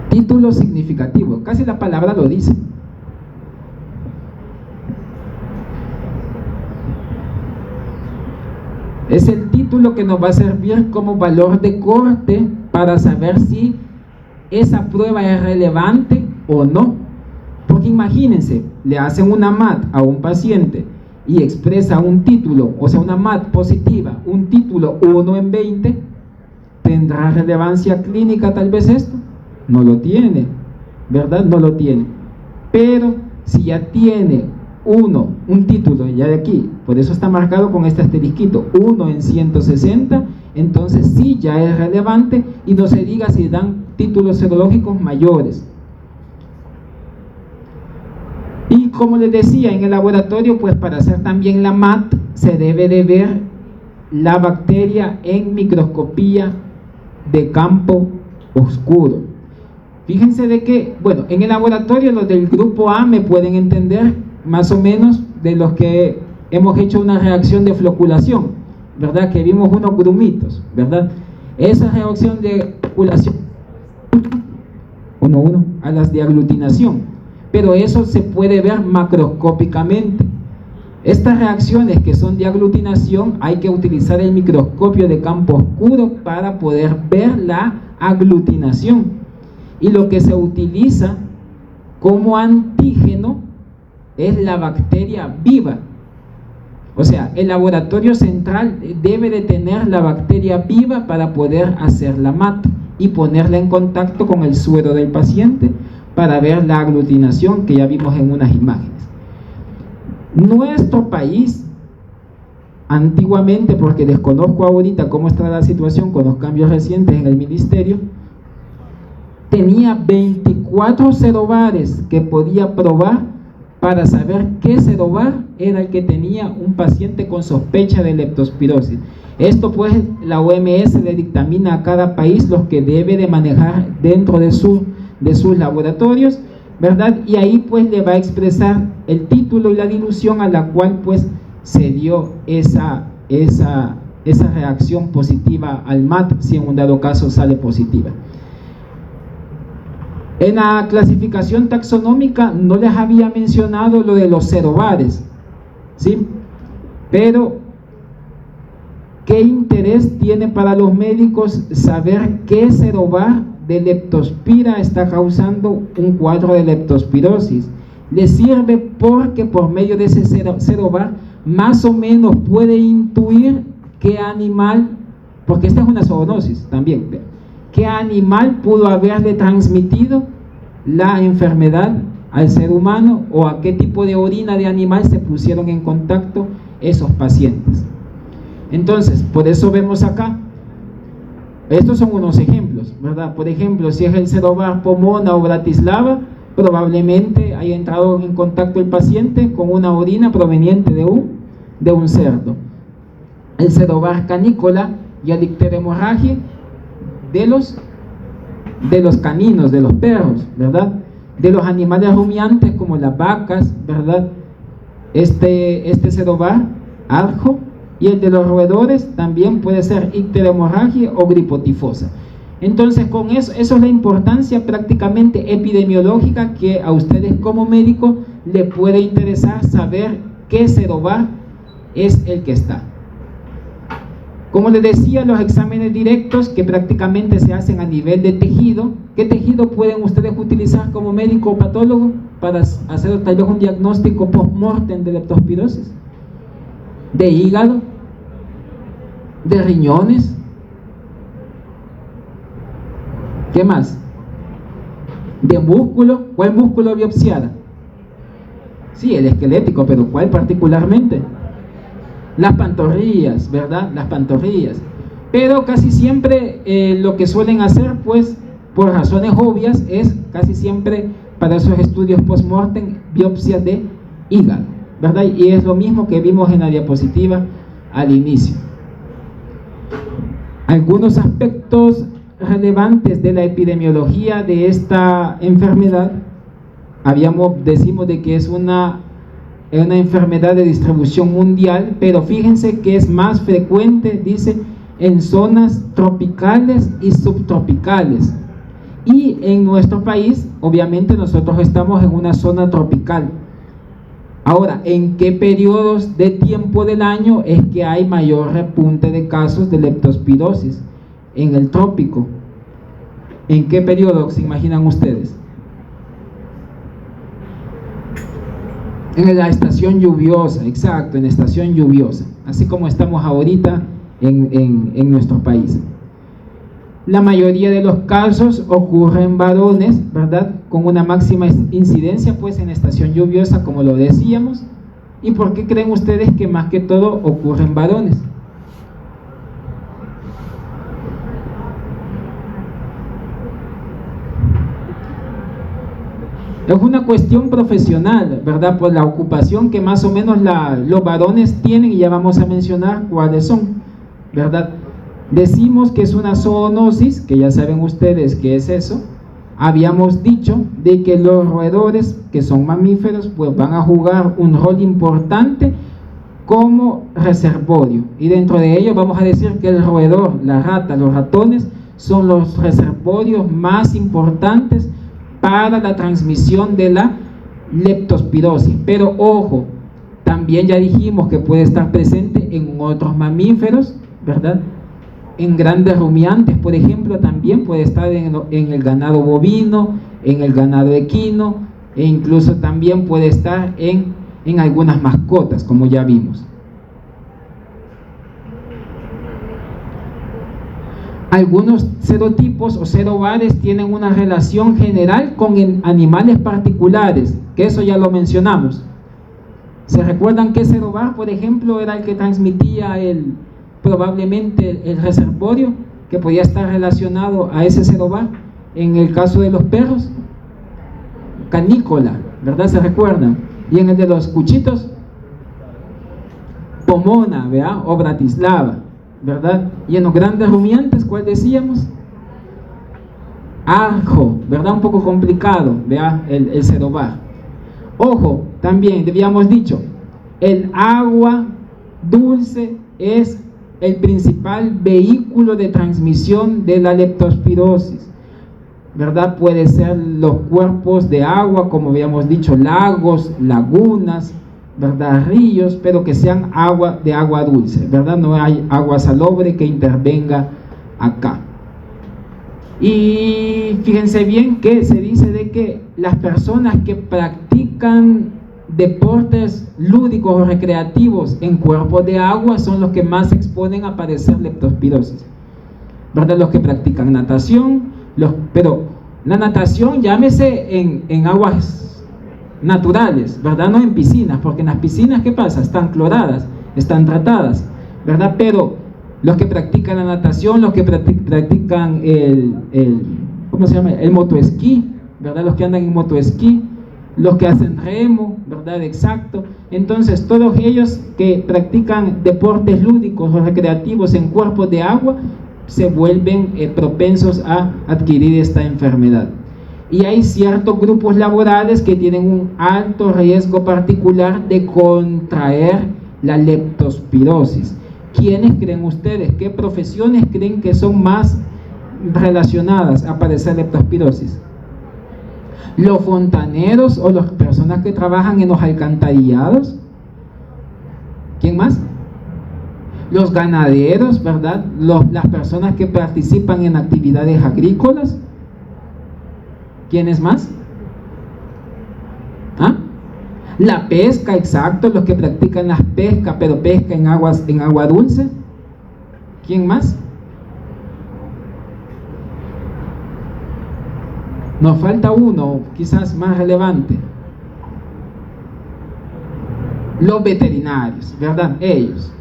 Título significativo, casi la palabra lo dice. Es el título que nos va a servir como valor de corte para saber si esa prueba es relevante o no. Porque imagínense, le hacen una MAT a un paciente y expresa un título, o sea, una MAT positiva, un título 1 en 20, ¿tendrá relevancia clínica tal vez esto? No lo tiene, ¿verdad? No lo tiene. Pero si ya tiene un título ya de aquí, por eso está marcado con este asterisquito, 1 en 160, entonces sí ya es relevante, y no se diga si dan títulos serológicos mayores. Y como les decía, en el laboratorio, pues para hacer también la MAT se debe de ver la bacteria en microscopía de campo oscuro. Fíjense de que, bueno, en el laboratorio los del grupo A me pueden entender más o menos, de los que hemos hecho una reacción de floculación, ¿verdad? Que vimos unos grumitos, ¿verdad? Esa reacción de floculación 1 a las de aglutinación, pero eso se puede ver macroscópicamente. Estas reacciones que son de aglutinación hay que utilizar el microscopio de campo oscuro para poder ver la aglutinación, y lo que se utiliza como antígeno es la bacteria viva. O sea, el laboratorio central debe de tener la bacteria viva para poder hacer la MAT y ponerla en contacto con el suero del paciente para ver la aglutinación que ya vimos en unas imágenes. Nuestro país, antiguamente, porque desconozco ahorita cómo está la situación con los cambios recientes en el ministerio, tenía 24 serobares que podía probar para saber qué serobar era el que tenía un paciente con sospecha de leptospirosis. Esto pues la OMS le dictamina a cada país los que debe de manejar dentro de sus laboratorios, ¿verdad? Y ahí pues le va a expresar el título y la dilución a la cual pues se dio esa reacción positiva al MAT, si en un dado caso sale positiva. En la clasificación taxonómica no les había mencionado lo de los serobares, ¿sí? Pero ¿qué interés tiene para los médicos saber qué serobar de leptospira está causando un cuadro de leptospirosis? Les sirve porque por medio de ese serobar más o menos puede intuir qué animal, porque esta es una zoonosis también, ¿qué animal pudo haberle transmitido la enfermedad al ser humano, o a qué tipo de orina de animal se pusieron en contacto esos pacientes? Entonces, por eso vemos acá, estos son unos ejemplos, ¿verdad? Por ejemplo, si es el serobar Pomona o Bratislava, probablemente haya entrado en contacto el paciente con una orina proveniente de un cerdo. El serobar Canícola y el Icteromorragie de los caninos, de los perros, ¿verdad? de los animales rumiantes como las vacas, ¿verdad? Este serovar, arjo, y el de los roedores también puede ser icteromorragia o gripotifosa. Entonces, con eso es la importancia prácticamente epidemiológica que a ustedes como médico le puede interesar saber qué serovar es el que está. Como les decía, los exámenes directos que prácticamente se hacen a nivel de tejido. ¿Qué tejido pueden ustedes utilizar como médico o patólogo para hacer tal vez un diagnóstico post-mortem de leptospirosis? De hígado, de riñones. ¿Qué más? De músculo. ¿Cuál músculo biopsiar? Sí, el esquelético, pero ¿cuál particularmente? Las pantorrillas, ¿verdad? Las pantorrillas. Pero casi siempre lo que suelen hacer, pues, por razones obvias, es casi siempre para esos estudios post-mortem, biopsia de hígado, ¿verdad? Y es lo mismo que vimos en la diapositiva al inicio. Algunos aspectos relevantes de la epidemiología de esta enfermedad, decimos de que es una enfermedad de distribución mundial, pero fíjense que es más frecuente, dice, en zonas tropicales y subtropicales. Y en nuestro país, obviamente nosotros estamos en una zona tropical. Ahora, ¿en qué periodos de tiempo del año es que hay mayor repunte de casos de leptospirosis? En el trópico. ¿En qué periodo se imaginan ustedes? En la estación lluviosa, exacto, en la estación lluviosa, así como estamos ahorita en nuestro país. La mayoría de los casos ocurren en varones, ¿verdad? Con una máxima incidencia, pues, en la estación lluviosa, como lo decíamos. ¿Y por qué creen ustedes que más que todo ocurre en varones? Es una cuestión profesional, ¿verdad? Por la ocupación que más o menos los varones tienen, y ya vamos a mencionar cuáles son, ¿verdad? Decimos que es una zoonosis, que ya saben ustedes qué es eso. Habíamos dicho de que los roedores, que son mamíferos, pues van a jugar un rol importante como reservorio. Y dentro de ello vamos a decir que el roedor, la rata, los ratones, son los reservorios más importantes para la transmisión de la leptospirosis. Pero ojo, también ya dijimos que puede estar presente en otros mamíferos, ¿verdad? En grandes rumiantes, por ejemplo, también puede estar en el ganado bovino, en el ganado equino, e incluso también puede estar en algunas mascotas, como ya vimos. Algunos serotipos o serovares tienen una relación general con animales particulares, que eso ya lo mencionamos. ¿Se recuerdan que serovar, por ejemplo, era el que transmitía probablemente el reservorio, que podía estar relacionado a ese serovar? En el caso de los perros, canícola, ¿verdad? ¿Se recuerdan? Y en el de los cuchitos, pomona, ¿verdad? O bratislava, ¿verdad? Y en los grandes rumiantes, ¿cuál decíamos? Arjo, ¿verdad? Un poco complicado, ¿verdad? El serovar. Ojo, también habíamos dicho, el agua dulce es el principal vehículo de transmisión de la leptospirosis, ¿verdad? Puede ser los cuerpos de agua, como habíamos dicho, lagos, lagunas, ¿verdad? Ríos, pero que sean de agua dulce, ¿verdad? No hay agua salobre que intervenga acá. Y fíjense bien que se dice de que las personas que practican deportes lúdicos o recreativos en cuerpos de agua son los que más se exponen a padecer leptospirosis, ¿verdad? Los que practican natación, pero la natación, llámese en aguas naturales, ¿verdad? No en piscinas, porque en las piscinas, ¿qué pasa? Están cloradas, están tratadas, ¿verdad? Pero los que practican la natación, los que practican ¿cómo se llama? El motoesquí, ¿verdad? Los que andan en motoesquí, los que hacen remo, ¿verdad? Exacto. Entonces, todos ellos que practican deportes lúdicos o recreativos en cuerpos de agua se vuelven propensos a adquirir esta enfermedad. Y hay ciertos grupos laborales que tienen un alto riesgo particular de contraer la leptospirosis. ¿Quiénes creen ustedes? ¿Qué profesiones creen que son más relacionadas a padecer leptospirosis? ¿Los fontaneros o las personas que trabajan en los alcantarillados? ¿Quién más? Los ganaderos, ¿verdad? Las personas que participan en actividades agrícolas. ¿Quiénes más? ¿Ah? La pesca, exacto, los que practican la pesca, pero pesca en agua dulce. ¿Quién más? Nos falta uno, quizás más relevante. Los veterinarios, ¿verdad? Ellos.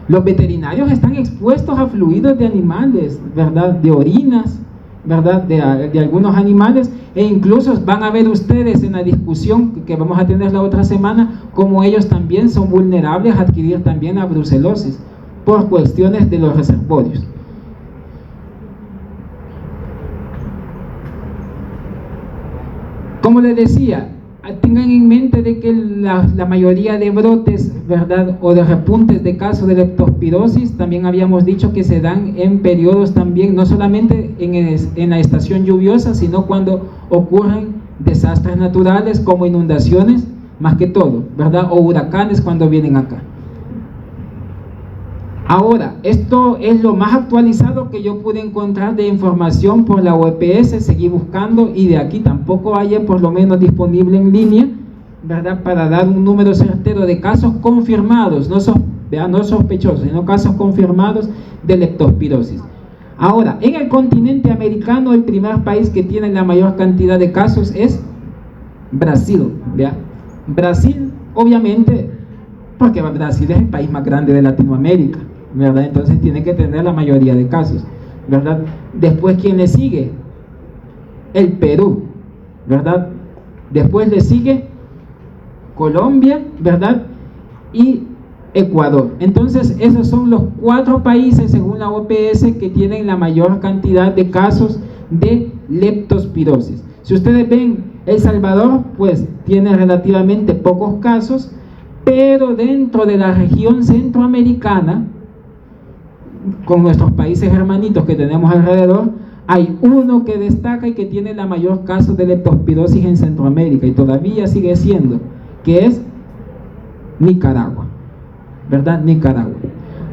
Los veterinarios están expuestos a fluidos de animales, ¿verdad? De orinas, ¿verdad? De algunos animales, e incluso van a ver ustedes en la discusión que vamos a tener la otra semana, como ellos también son vulnerables a adquirir también la brucelosis por cuestiones de los reservorios. Como les decía, tengan en mente de que la mayoría de brotes, ¿verdad?, o de repuntes de casos de leptospirosis, también habíamos dicho que se dan en periodos también, no solamente en la estación lluviosa, sino cuando ocurren desastres naturales como inundaciones, más que todo, ¿verdad?, o huracanes cuando vienen acá. Ahora, esto es lo más actualizado que yo pude encontrar de información por la OEPS, seguí buscando y de aquí tampoco hay por lo menos disponible en línea, ¿verdad?, para dar un número certero de casos confirmados, no sospechosos, sino casos confirmados de leptospirosis. Ahora, en el continente americano, el primer país que tiene la mayor cantidad de casos es Brasil, ¿verdad? Brasil, obviamente, porque Brasil es el país más grande de Latinoamérica, ¿verdad? Entonces tiene que tener la mayoría de casos, ¿verdad? Después, ¿quién le sigue? El Perú, ¿verdad? Después le sigue Colombia, ¿verdad? Y Ecuador. Entonces esos son los 4 países según la OPS que tienen la mayor cantidad de casos de leptospirosis. Si ustedes ven, El Salvador pues tiene relativamente pocos casos, pero dentro de la región centroamericana, con nuestros países hermanitos que tenemos alrededor, hay uno que destaca y que tiene la mayor caso de leptospirosis en Centroamérica y todavía sigue siendo, que es Nicaragua, ¿verdad? Nicaragua.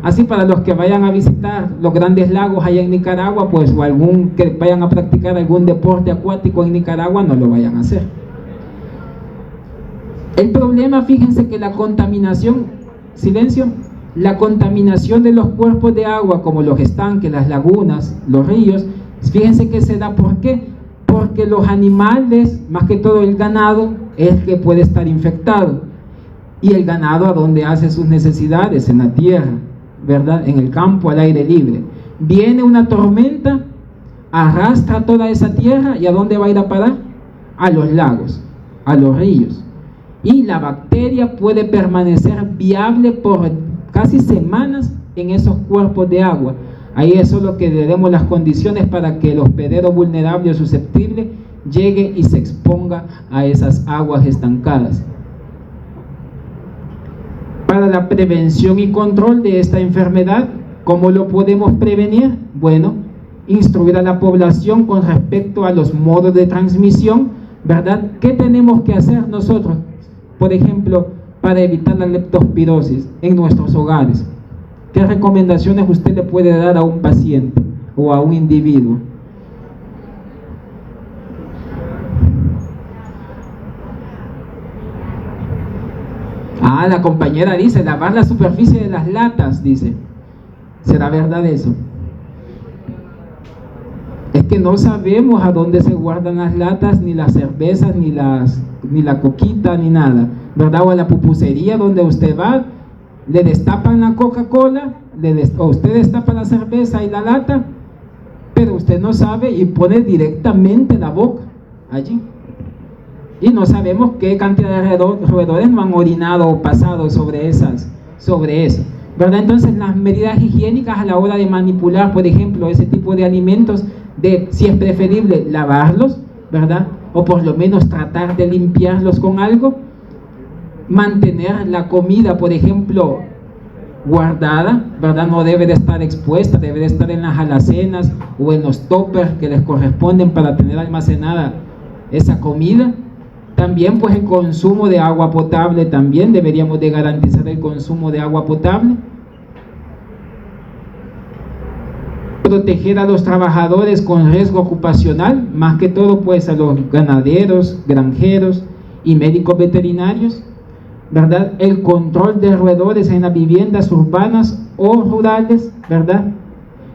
Así, para los que vayan a visitar los grandes lagos allá en Nicaragua, pues, o que vayan a practicar algún deporte acuático en Nicaragua, no lo vayan a hacer. El problema, fíjense que la contaminación, la contaminación de los cuerpos de agua, como los estanques, las lagunas, los ríos, fíjense que se da, ¿por qué? Porque los animales, más que todo el ganado, es el que puede estar infectado. Y el ganado, ¿a dónde hace sus necesidades? En la tierra, ¿verdad? En el campo, al aire libre. Viene una tormenta, arrastra toda esa tierra, ¿y a dónde va a ir a parar? A los lagos, a los ríos. Y la bacteria puede permanecer viable por casi semanas en esos cuerpos de agua. Ahí eso es lo que le demos las condiciones para que el hospedero vulnerable o susceptible llegue y se exponga a esas aguas estancadas. Para la prevención y control de esta enfermedad, ¿cómo lo podemos prevenir? Bueno, instruir a la población con respecto a los modos de transmisión, ¿verdad? ¿Qué tenemos que hacer nosotros, por ejemplo, para evitar la leptospirosis en nuestros hogares? ¿Qué recomendaciones usted le puede dar a un paciente o a un individuo? Ah, la compañera dice, lavar la superficie de las latas, dice. ¿Será verdad eso? Es que no sabemos a dónde se guardan las latas, ni las cervezas, ni la coquita, ni nada, ¿verdad? O a la pupusería donde usted va, le destapan la Coca-Cola, o usted destapa la cerveza y la lata, pero usted no sabe y pone directamente la boca allí. Y no sabemos qué cantidad de roedores no han orinado o pasado sobre eso, ¿verdad? Entonces, las medidas higiénicas a la hora de manipular, por ejemplo, ese tipo de alimentos, si es preferible lavarlos, ¿verdad? O por lo menos tratar de limpiarlos con algo. Mantener la comida, por ejemplo, guardada, ¿verdad? No debe de estar expuesta, debe de estar en las alacenas o en los toppers que les corresponden para tener almacenada esa comida. También pues el consumo de agua potable, también deberíamos de garantizar el consumo de agua potable. Proteger a los trabajadores con riesgo ocupacional, más que todo pues a los ganaderos, granjeros y médicos veterinarios, ¿verdad? El control de roedores en las viviendas urbanas o rurales, ¿verdad?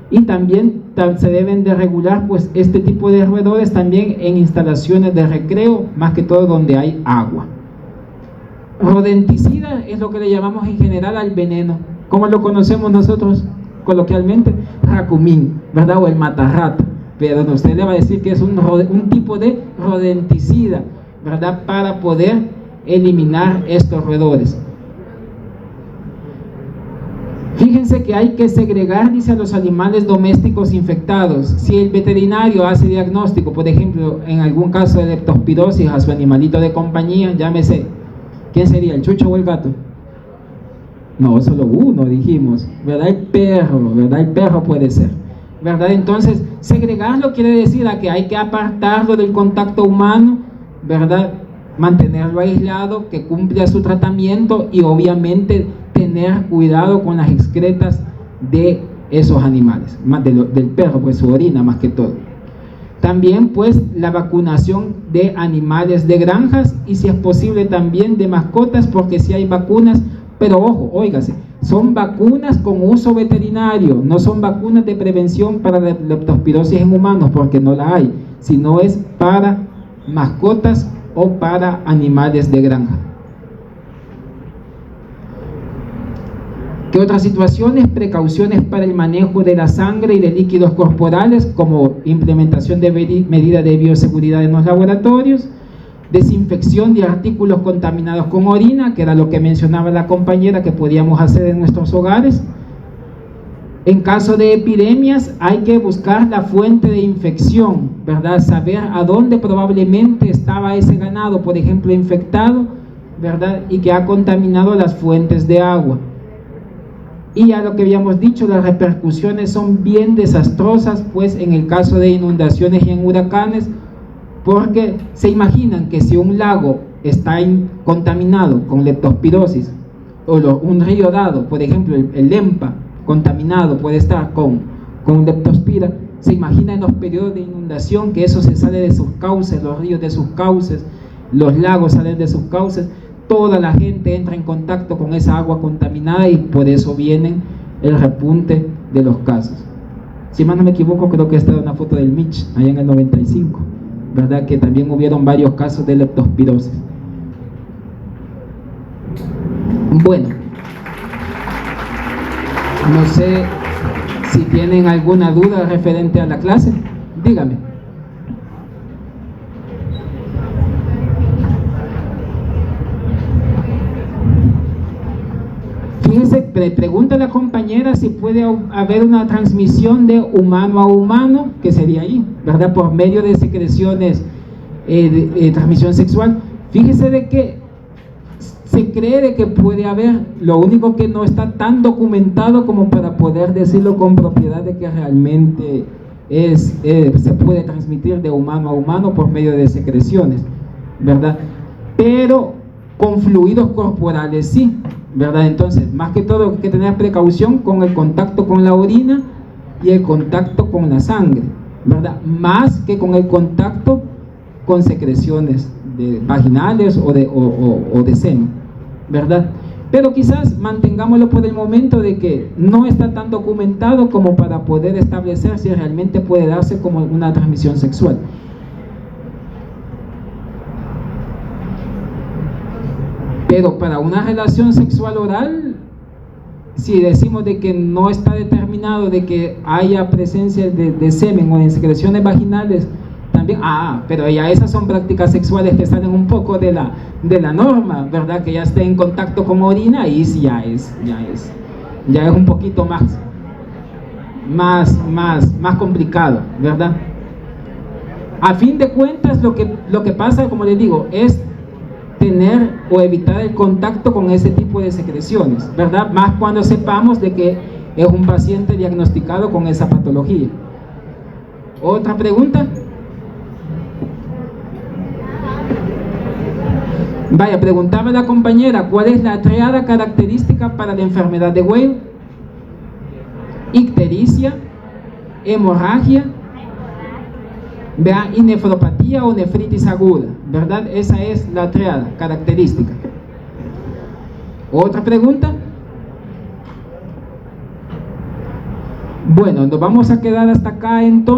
Y también se deben de regular pues este tipo de roedores también en instalaciones de recreo, más que todo donde hay agua. Rodenticida es lo que le llamamos en general al veneno. ¿Cómo lo conocemos nosotros coloquialmente? Racumín, ¿verdad? O el matarrata. Pero usted le va a decir que es un tipo de rodenticida, ¿verdad? Para poder eliminar estos roedores. Fíjense que hay que segregar, dice, a los animales domésticos infectados. Si el veterinario hace diagnóstico, por ejemplo, en algún caso de leptospirosis a su animalito de compañía, llámese, ¿quién sería? ¿El chucho o el gato? No, solo uno dijimos, ¿verdad? El perro, ¿verdad? El perro puede ser, ¿verdad? Entonces, segregarlo quiere decir a que hay que apartarlo del contacto humano, ¿verdad? Mantenerlo aislado, que cumpla su tratamiento y obviamente tener cuidado con las excretas de esos animales, más del perro, pues su orina más que todo. También pues la vacunación de animales de granjas y si es posible también de mascotas, porque si hay vacunas, pero ojo, óigase, son vacunas con uso veterinario, no son vacunas de prevención para la leptospirosis en humanos, porque no la hay, sino es para mascotas o para animales de granja. ¿Qué otras situaciones? Precauciones para el manejo de la sangre y de líquidos corporales, como implementación de medidas de bioseguridad en los laboratorios, desinfección de artículos contaminados con orina, que era lo que mencionaba la compañera que podíamos hacer en nuestros hogares. En caso de epidemias hay que buscar la fuente de infección, ¿verdad? Saber a dónde probablemente estaba ese ganado, por ejemplo, infectado, ¿verdad? Y que ha contaminado las fuentes de agua. Y ya lo que habíamos dicho, las repercusiones son bien desastrosas, pues en el caso de inundaciones y en huracanes, porque se imaginan que si un lago está contaminado con leptospirosis, o un río dado, por ejemplo, el Lempa, contaminado puede estar con leptospira, se imagina en los periodos de inundación que eso se sale de sus cauces, los ríos de sus cauces, los lagos salen de sus cauces, toda la gente entra en contacto con esa agua contaminada y por eso viene el repunte de los casos. Si más no me equivoco, creo que esta es una foto del Mitch, allá en el 95, ¿verdad? Que también hubieron varios casos de leptospirosis. Bueno, no sé si tienen alguna duda referente a la clase, dígame. Fíjense, pregunta a la compañera si puede haber una transmisión de humano a humano, que sería ahí, ¿verdad? Por medio de secreciones de transmisión sexual. Fíjese de que se cree de que puede haber, lo único que no está tan documentado como para poder decirlo con propiedad de que realmente se puede transmitir de humano a humano por medio de secreciones, ¿verdad? Pero con fluidos corporales sí, ¿verdad? Entonces, más que todo hay que tener precaución con el contacto con la orina y el contacto con la sangre, ¿verdad? Más que con el contacto con secreciones vaginales o de semen, ¿verdad? Pero quizás mantengámoslo por el momento de que no está tan documentado como para poder establecer si realmente puede darse como una transmisión sexual. Pero para una relación sexual oral, si decimos de que no está determinado de que haya presencia de semen o de secreciones vaginales, también, pero ya esas son prácticas sexuales que salen un poco de la norma, ¿verdad? Que ya esté en contacto con orina y sí, ya es un poquito más complicado, ¿verdad? A fin de cuentas, lo que pasa, como les digo, es tener o evitar el contacto con ese tipo de secreciones, ¿verdad? Más cuando sepamos de que es un paciente diagnosticado con esa patología. ¿Otra pregunta? Vaya, preguntaba la compañera, ¿cuál es la triada característica para la enfermedad de Weill? Ictericia, hemorragia, ¿verdad? Y nefropatía o nefritis aguda, ¿verdad? Esa es la triada característica. ¿Otra pregunta? Bueno, nos vamos a quedar hasta acá entonces.